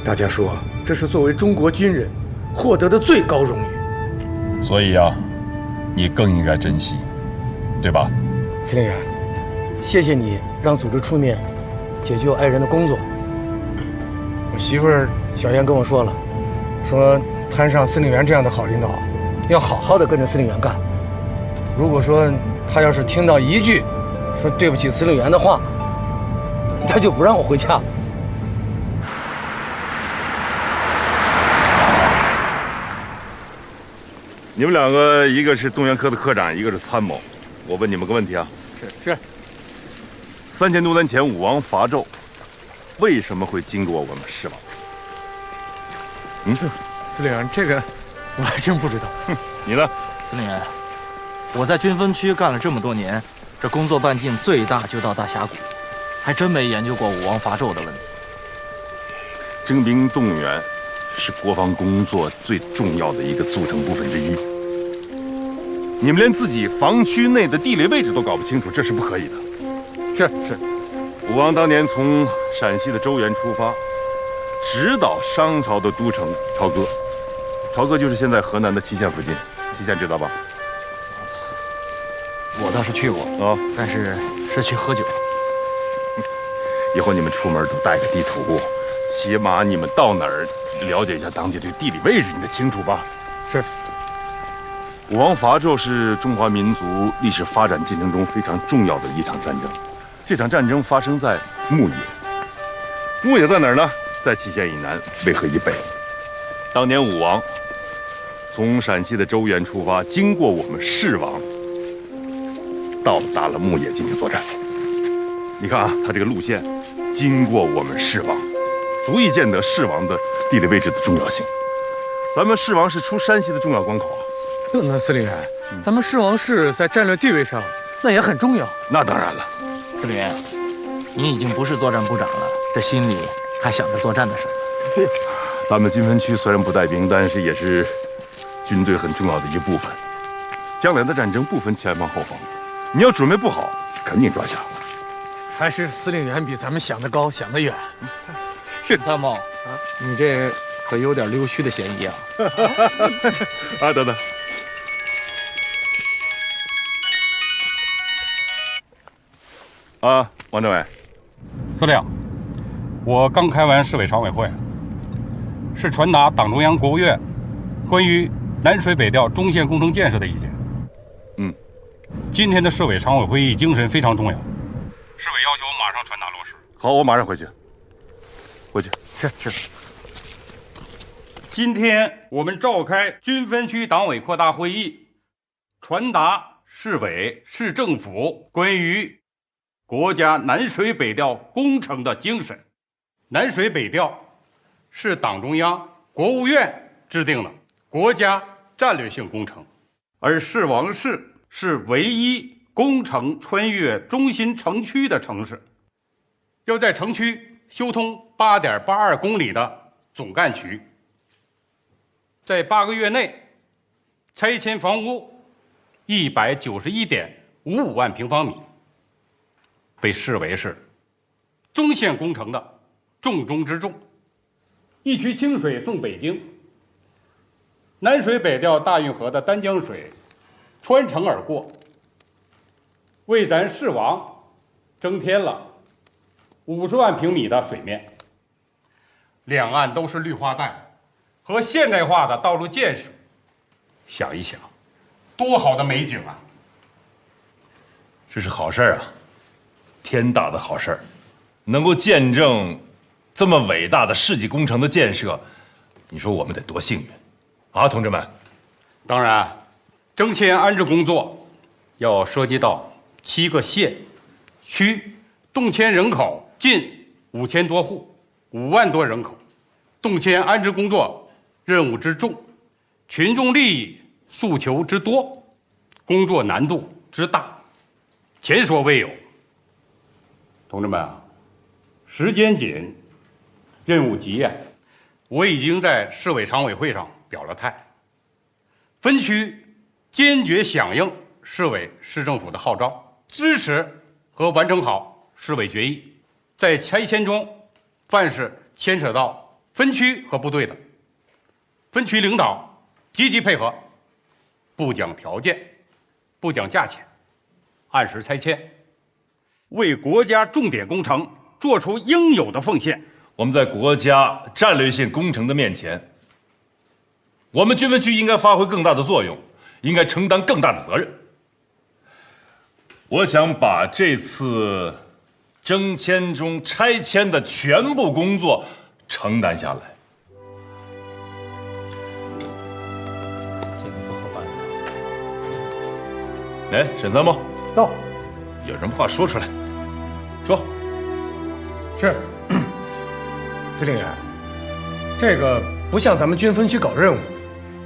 大家说这是作为中国军人获得的最高荣誉。所以啊，你更应该珍惜，对吧？司令员，谢谢你让组织出面解救爱人的工作。我媳妇儿小燕跟我说了，说摊上司令员这样的好领导，要好好的跟着司令员干。如果说他要是听到一句说对不起司令员的话，他就不让我回家。你们2个，一个是动员科的科长，一个是参谋。我问你们个问题啊。是。3000多年前武王伐纣，为什么会经过我们狮王？司令员，这个我还真不知道。你呢？司令员，我在军分区干了这么多年，这工作半径最大就到大峡谷，还真没研究过武王伐纣的问题。征兵动员是国防工作最重要的一个组成部分之一。你们连自己防区内的地理位置都搞不清楚，这是不可以的。是。武王当年从陕西的周原出发，直捣商朝的都城朝歌。朝歌就是现在河南的淇县附近，淇县知道吧？我倒是去过啊，但是去喝酒。以后你们出门都带个地图，起码你们到哪儿了解一下当地这个地理位置，你得清楚吧？是。武王伐纣是中华民族历史发展进程中非常重要的一场战争。这场战争发生在牧野。牧野在哪儿呢？在淇县以南，渭河以北。当年武王从陕西的周原出发，经过我们士王，到达了牧野进行作战。你看啊，他这个路线经过我们士王，足以见得士王的地理位置的重要性。咱们士王是出山西的重要关口啊。那司令员，咱们士王氏在战略地位上那也很重要。那当然了。司令员，您已经不是作战部长了，这心里还想着作战的事儿。咱们军分区虽然不带兵，但是也是军队很重要的一部分。将来的战争不分前方后方，你要准备不好，肯定抓瞎。还是司令员比咱们想得高，想得远。参谋，你这可有点溜须的嫌疑啊！啊，等等。啊，王政委，司令，我刚开完市委常委会，是传达党中央、国务院关于南水北调中线工程建设的意见。今天的市委常委会议精神非常重要，市委要求马上传达落实。好，我马上回去。是。今天我们召开军分区党委扩大会议，传达市委、市政府关于国家南水北调工程的精神。南水北调是党中央、国务院制定的国家战略性工程，而市王市是唯一工程穿越中心城区的城市，要在城区修通8.82公里的总干渠，在8个月内拆迁房屋191.55万平方米，被视为是中线工程的重中之重。一渠清水送北京，南水北调大运河的丹江水穿城而过，为咱市王增添了50万平米的水面。两岸都是绿化带和现代化的道路建设，想一想，多好的美景啊！这是好事儿啊，天大的好事儿，能够见证这么伟大的世纪工程的建设，你说我们得多幸运啊，同志们！当然，征迁安置工作要涉及到7个县、区，动迁人口近5000多户，5万多人口，动迁安置工作任务之重，群众利益诉求之多，工作难度之大，前所未有。同志们啊，时间紧，任务急呀！我已经在市委常委会上表了态，分区坚决响应市委市政府的号召，支持和完成好市委决议。在拆迁中，凡是牵扯到分区和部队的，分区领导积极配合，不讲条件，不讲价钱，按时拆迁，为国家重点工程做出应有的奉献。我们在国家战略性工程的面前，我们军分区应该发挥更大的作用，应该承担更大的责任。我想把这次征迁中拆迁的全部工作承担下来。这个不好办的。哎，沈参谋，到。有什么话说出来。说。是。司令员，这个不像咱们军分区搞任务，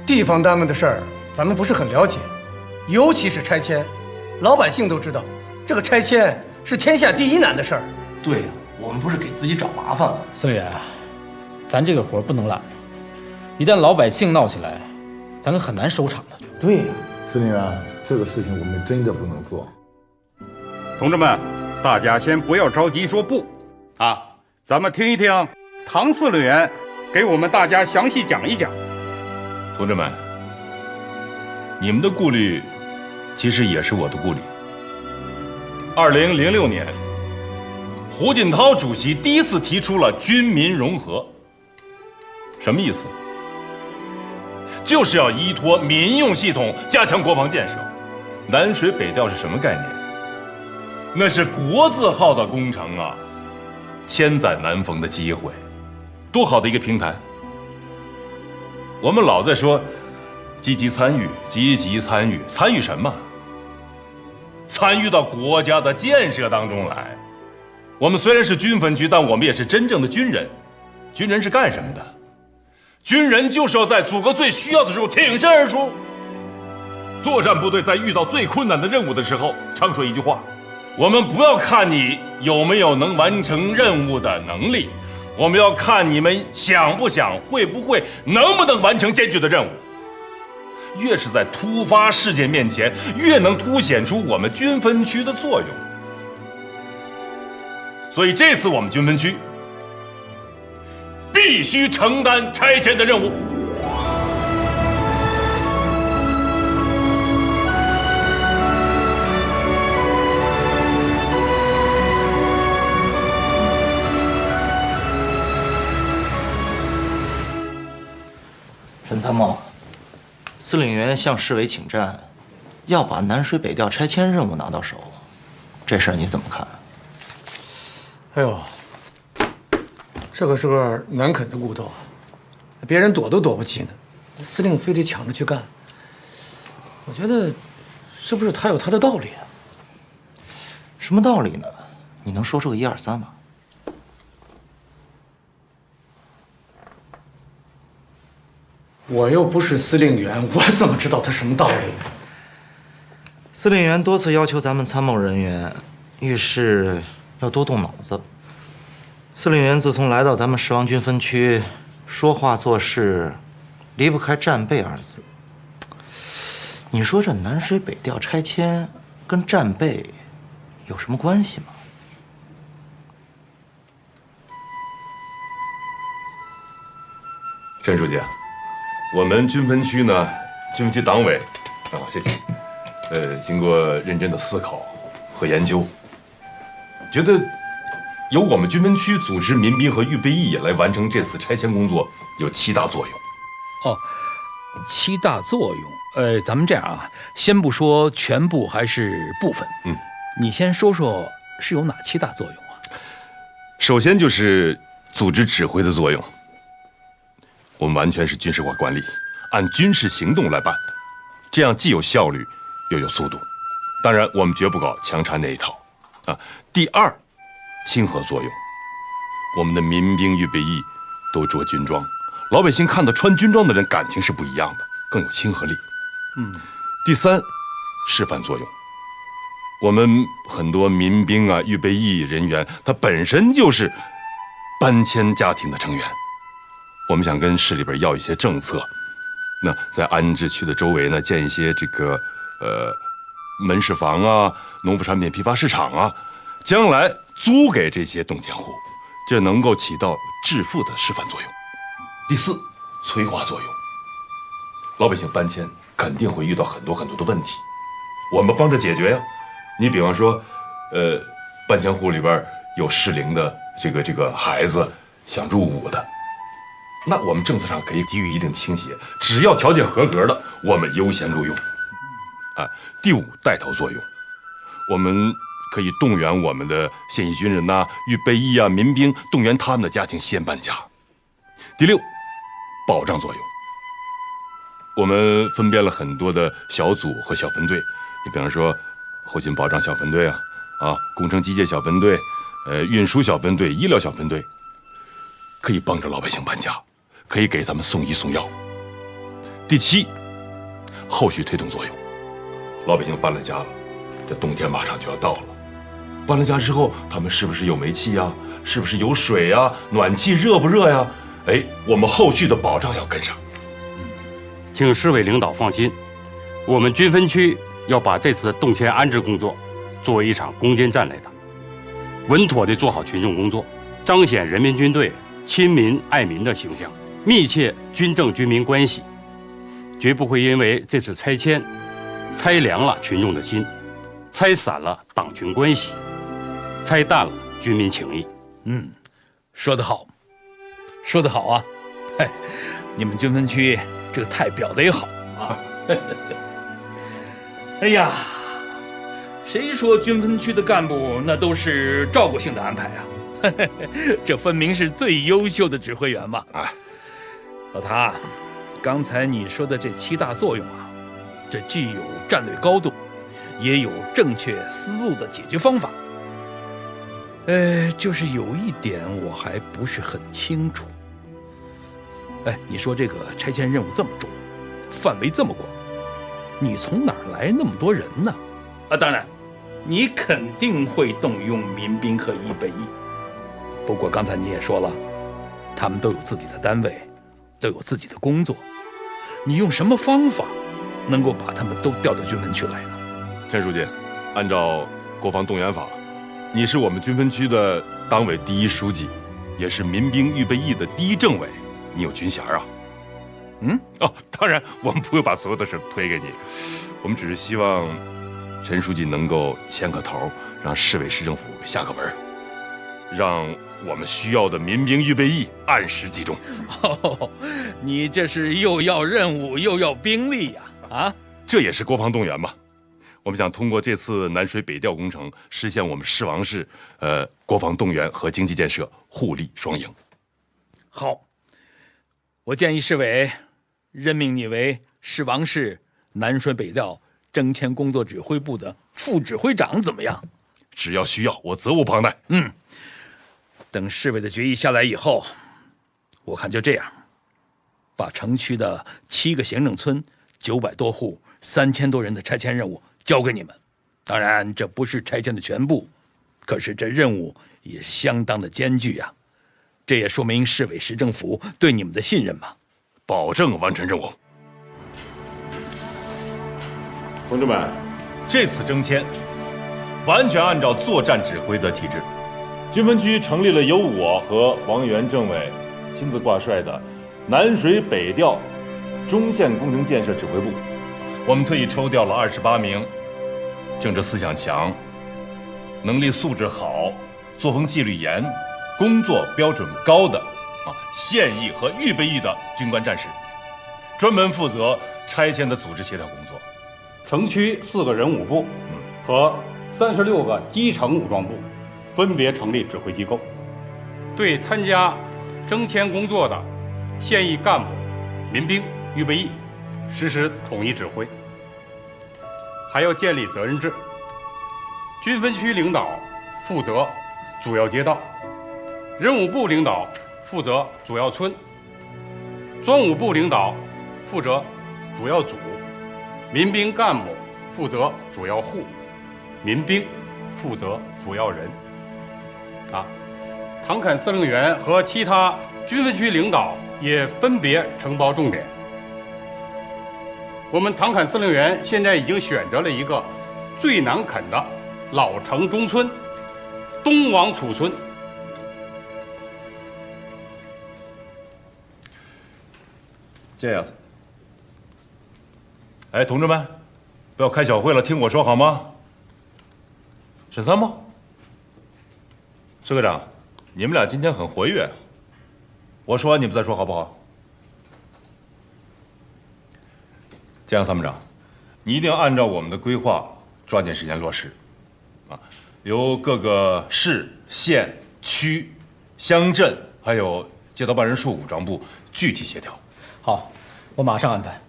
地方单位的事儿咱们不是很了解，尤其是拆迁，老百姓都知道，这个拆迁是天下第一难的事儿。对呀，我们不是给自己找麻烦吗？司令员，咱这个活不能懒了，一旦老百姓闹起来，咱可很难收场了。对呀，司令员，这个事情我们真的不能做。同志们，大家先不要着急说不啊，咱们听一听唐司令员给我们大家详细讲一讲。同志们，你们的顾虑其实也是我的顾虑。2006年，胡锦涛主席第一次提出了军民融合，什么意思？就是要依托民用系统加强国防建设。南水北调是什么概念？那是国字号的工程啊，千载难逢的机会，多好的一个平台！我们老在说积极参与，积极参与，参与什么？参与到国家的建设当中来。我们虽然是军分区，但我们也是真正的军人。军人是干什么的？军人就是要在祖国最需要的时候挺身而出。作战部队在遇到最困难的任务的时候，常说一句话：我们不要看你有没有能完成任务的能力，我们要看你们想不想、会不会、能不能完成艰巨的任务。越是在突发事件面前，越能凸显出我们军分区的作用。所以这次我们军分区必须承担拆迁的任务。沈参谋，司令员向市委请战，要把南水北调拆迁任务拿到手，这事儿你怎么看？哎呦，这可是个难啃的骨头，别人躲都躲不起呢，司令非得抢着去干。我觉得，是不是他有他的道理啊？什么道理呢？你能说出个1、2、3吗？我又不是司令员，我怎么知道他什么道理？司令员多次要求咱们参谋人员遇事要多动脑子。司令员自从来到咱们十王军分区，说话做事离不开战备2字。你说这南水北调拆迁跟战备有什么关系吗？陈书记，我们军分区呢，军分区党委谢谢，经过认真的思考和研究，觉得由我们军分区组织民兵和预备役来完成这次拆迁工作有7大作用。哦，7大作用，咱们这样啊，先不说全部还是部分，你先说说是有哪7大作用啊？首先就是组织指挥的作用，我们完全是军事化管理，按军事行动来办，这样既有效率又有速度。当然，我们绝不搞强拆那一套啊。第2，亲和作用，我们的民兵预备役都着军装，老百姓看到穿军装的人感情是不一样的，更有亲和力。第3，示范作用，我们很多民兵啊、预备役人员，他本身就是搬迁家庭的成员，我们想跟市里边要一些政策，那在安置区的周围呢，建一些这个门市房啊、农副产品批发市场啊，将来租给这些动迁户，这能够起到致富的示范作用。第4，催化作用，老百姓搬迁肯定会遇到很多的问题，我们帮着解决呀。你比方说，搬迁户里边有适龄的这个孩子想入伍的，那我们政策上可以给予一定倾斜，只要条件合格的，我们优先录用。第5，带头作用，我们可以动员我们的现役军人呐、预备役啊、民兵，动员他们的家庭先搬家。第6，保障作用，我们分编了很多的小组和小分队，你比方说后勤保障小分队工程机械小分队，运输小分队、医疗小分队，可以帮着老百姓搬家，可以给他们送医送药。第7，后续推动作用，老百姓搬了家了，这冬天马上就要到了，搬了家之后，他们是不是有煤气呀？是不是有水呀？暖气热不热呀？哎，我们后续的保障要跟上。请市委领导放心，我们军分区要把这次动迁安置工作作为一场攻坚战来打，稳妥地做好群众工作，彰显人民军队亲民爱民的形象，密切军政军民关系，绝不会因为这次拆迁拆凉了群众的心，拆散了党群关系，拆淡了军民情谊。说得好，说得好啊！嘿，你们军分区这个态表得也好啊！哎呀，谁说军分区的干部那都是照顾性的安排啊？这分明是最优秀的指挥员嘛！老唐，刚才你说的这7大作用啊，这既有战略高度，也有正确思路的解决方法。就是有一点我还不是很清楚。你说这个拆迁任务这么重，范围这么广，你从哪儿来那么多人呢？当然，你肯定会动用民兵和预备役。不过刚才你也说了，他们都有自己的单位，都有自己的工作，你用什么方法能够把他们都调到军分区来呢？陈书记，按照国防动员法，你是我们军分区的党委第1书记，也是民兵预备役的第1政委，你有军衔啊。当然，我们不会把所有的事推给你，我们只是希望陈书记能够牵个头，让市委市政府下个文，让我们需要的民兵预备役按时集中。你这是又要任务又要兵力呀！这也是国防动员嘛。我们想通过这次南水北调工程，实现我们市王市国防动员和经济建设互利双赢。好，我建议市委任命你为市王市南水北调征迁工作指挥部的副指挥长，怎么样？只要需要，我责无旁贷。等市委的决议下来以后，我看就这样，把城区的7个行政村、900多户、3000多人的拆迁任务交给你们。当然，这不是拆迁的全部，可是这任务也是相当的艰巨啊。这也说明市委市政府对你们的信任嘛。保证完成任务。同志们，这次征迁完全按照作战指挥的体制。军分区成立了由我和王源政委亲自挂帅的南水北调中线工程建设指挥部。我们特意抽调了28名政治思想强、能力素质好、作风纪律严、工作标准高的现役和预备役的军官战士，专门负责拆迁的组织协调工作。城区4个人武部和36个基层武装部分别成立指挥机构，对参加征迁工作的现役干部、民兵、预备役实施统一指挥。还要建立责任制，军分区领导负责主要街道，人武部领导负责主要村，专武部领导负责主要组，民兵干部负责主要户，民兵负责主要人。唐坎司令员和其他军分区领导也分别承包重点。我们唐坎司令员现在已经选择了一个最难啃的老城中村东王储村。这样子。哎，同志们，不要开小会了，听我说好吗？沈参谋、石科长，你们俩今天很活跃，我说完你们再说好不好？这样，参谋长，你一定要按照我们的规划，抓紧时间落实，由各个市、县、区、乡镇还有街道办事处武装部具体协调。好，我马上安排。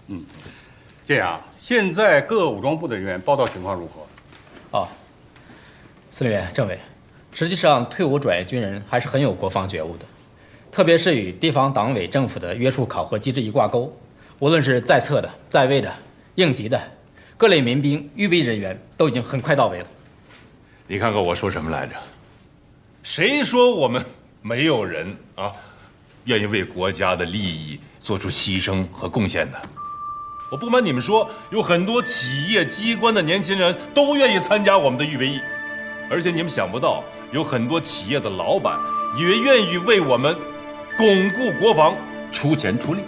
这样，现在各武装部的人员报道情况如何？司令员、政委，实际上退伍转业军人还是很有国防觉悟的，特别是与地方党委政府的约束考核机制一挂钩，无论是在册的、在位的、应急的，各类民兵、预备人员都已经很快到位了。你看看我说什么来着？谁说我们没有人啊？愿意为国家的利益做出牺牲和贡献的。我不瞒你们说，有很多企业机关的年轻人都愿意参加我们的预备役，而且你们想不到，有很多企业的老板也愿意为我们巩固国防出钱出力。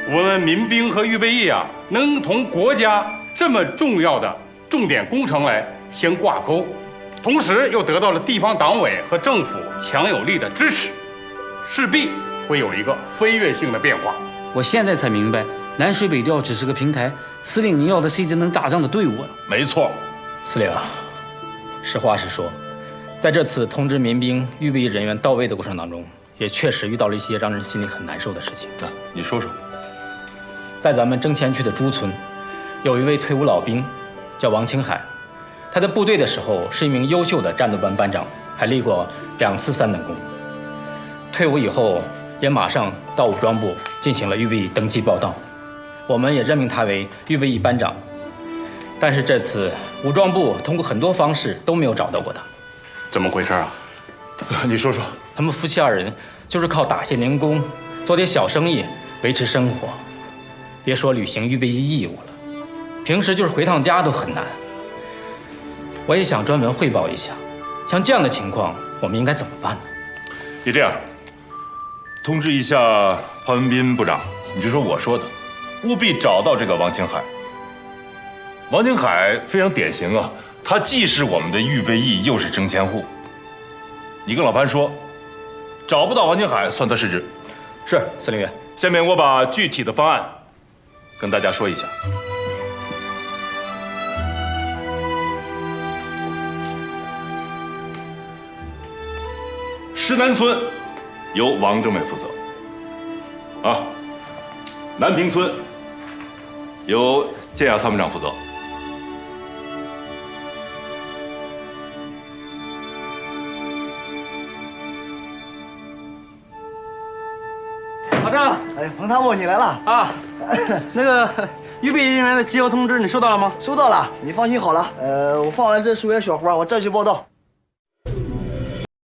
我们民兵和预备役啊，能同国家这么重要的重点工程来相挂钩，同时又得到了地方党委和政府强有力的支持，势必会有一个飞跃性的变化。我现在才明白，南水北调只是个平台，司令您要的是一支能打仗的队伍啊！没错，司令啊，实话实说，在这次通知民兵预备役人员到位的过程当中，也确实遇到了一些让人心里很难受的事情。你说说。在咱们征前区的朱村，有一位退伍老兵，叫王清海。他在部队的时候是一名优秀的战斗班班长，还立过2次3等功。退伍以后，也马上到武装部进行了预备役登记报到。我们也任命他为预备役班长。但是这次武装部通过很多方式都没有找到过他。怎么回事啊？你说说。他们夫妻2人就是靠打些零工，做点小生意维持生活。别说履行预备役义务了，平时就是回趟家都很难。我也想专门汇报一下，像这样的情况，我们应该怎么办呢？你这样，通知一下潘文斌部长，你就说我说的，务必找到这个王清海。王清海非常典型啊，他既是我们的预备役，又是征迁户。你跟老潘说，找不到王清海，算他失职。是，司令员。下面我把具体的方案跟大家说一下。石南村由王政委负责，南平村由建亚参谋长负责。老郑，彭参谋，你来了啊！那个预备役人员的集合通知你收到了吗？收到了，你放心好了。我放完这数员小活，我这去报到。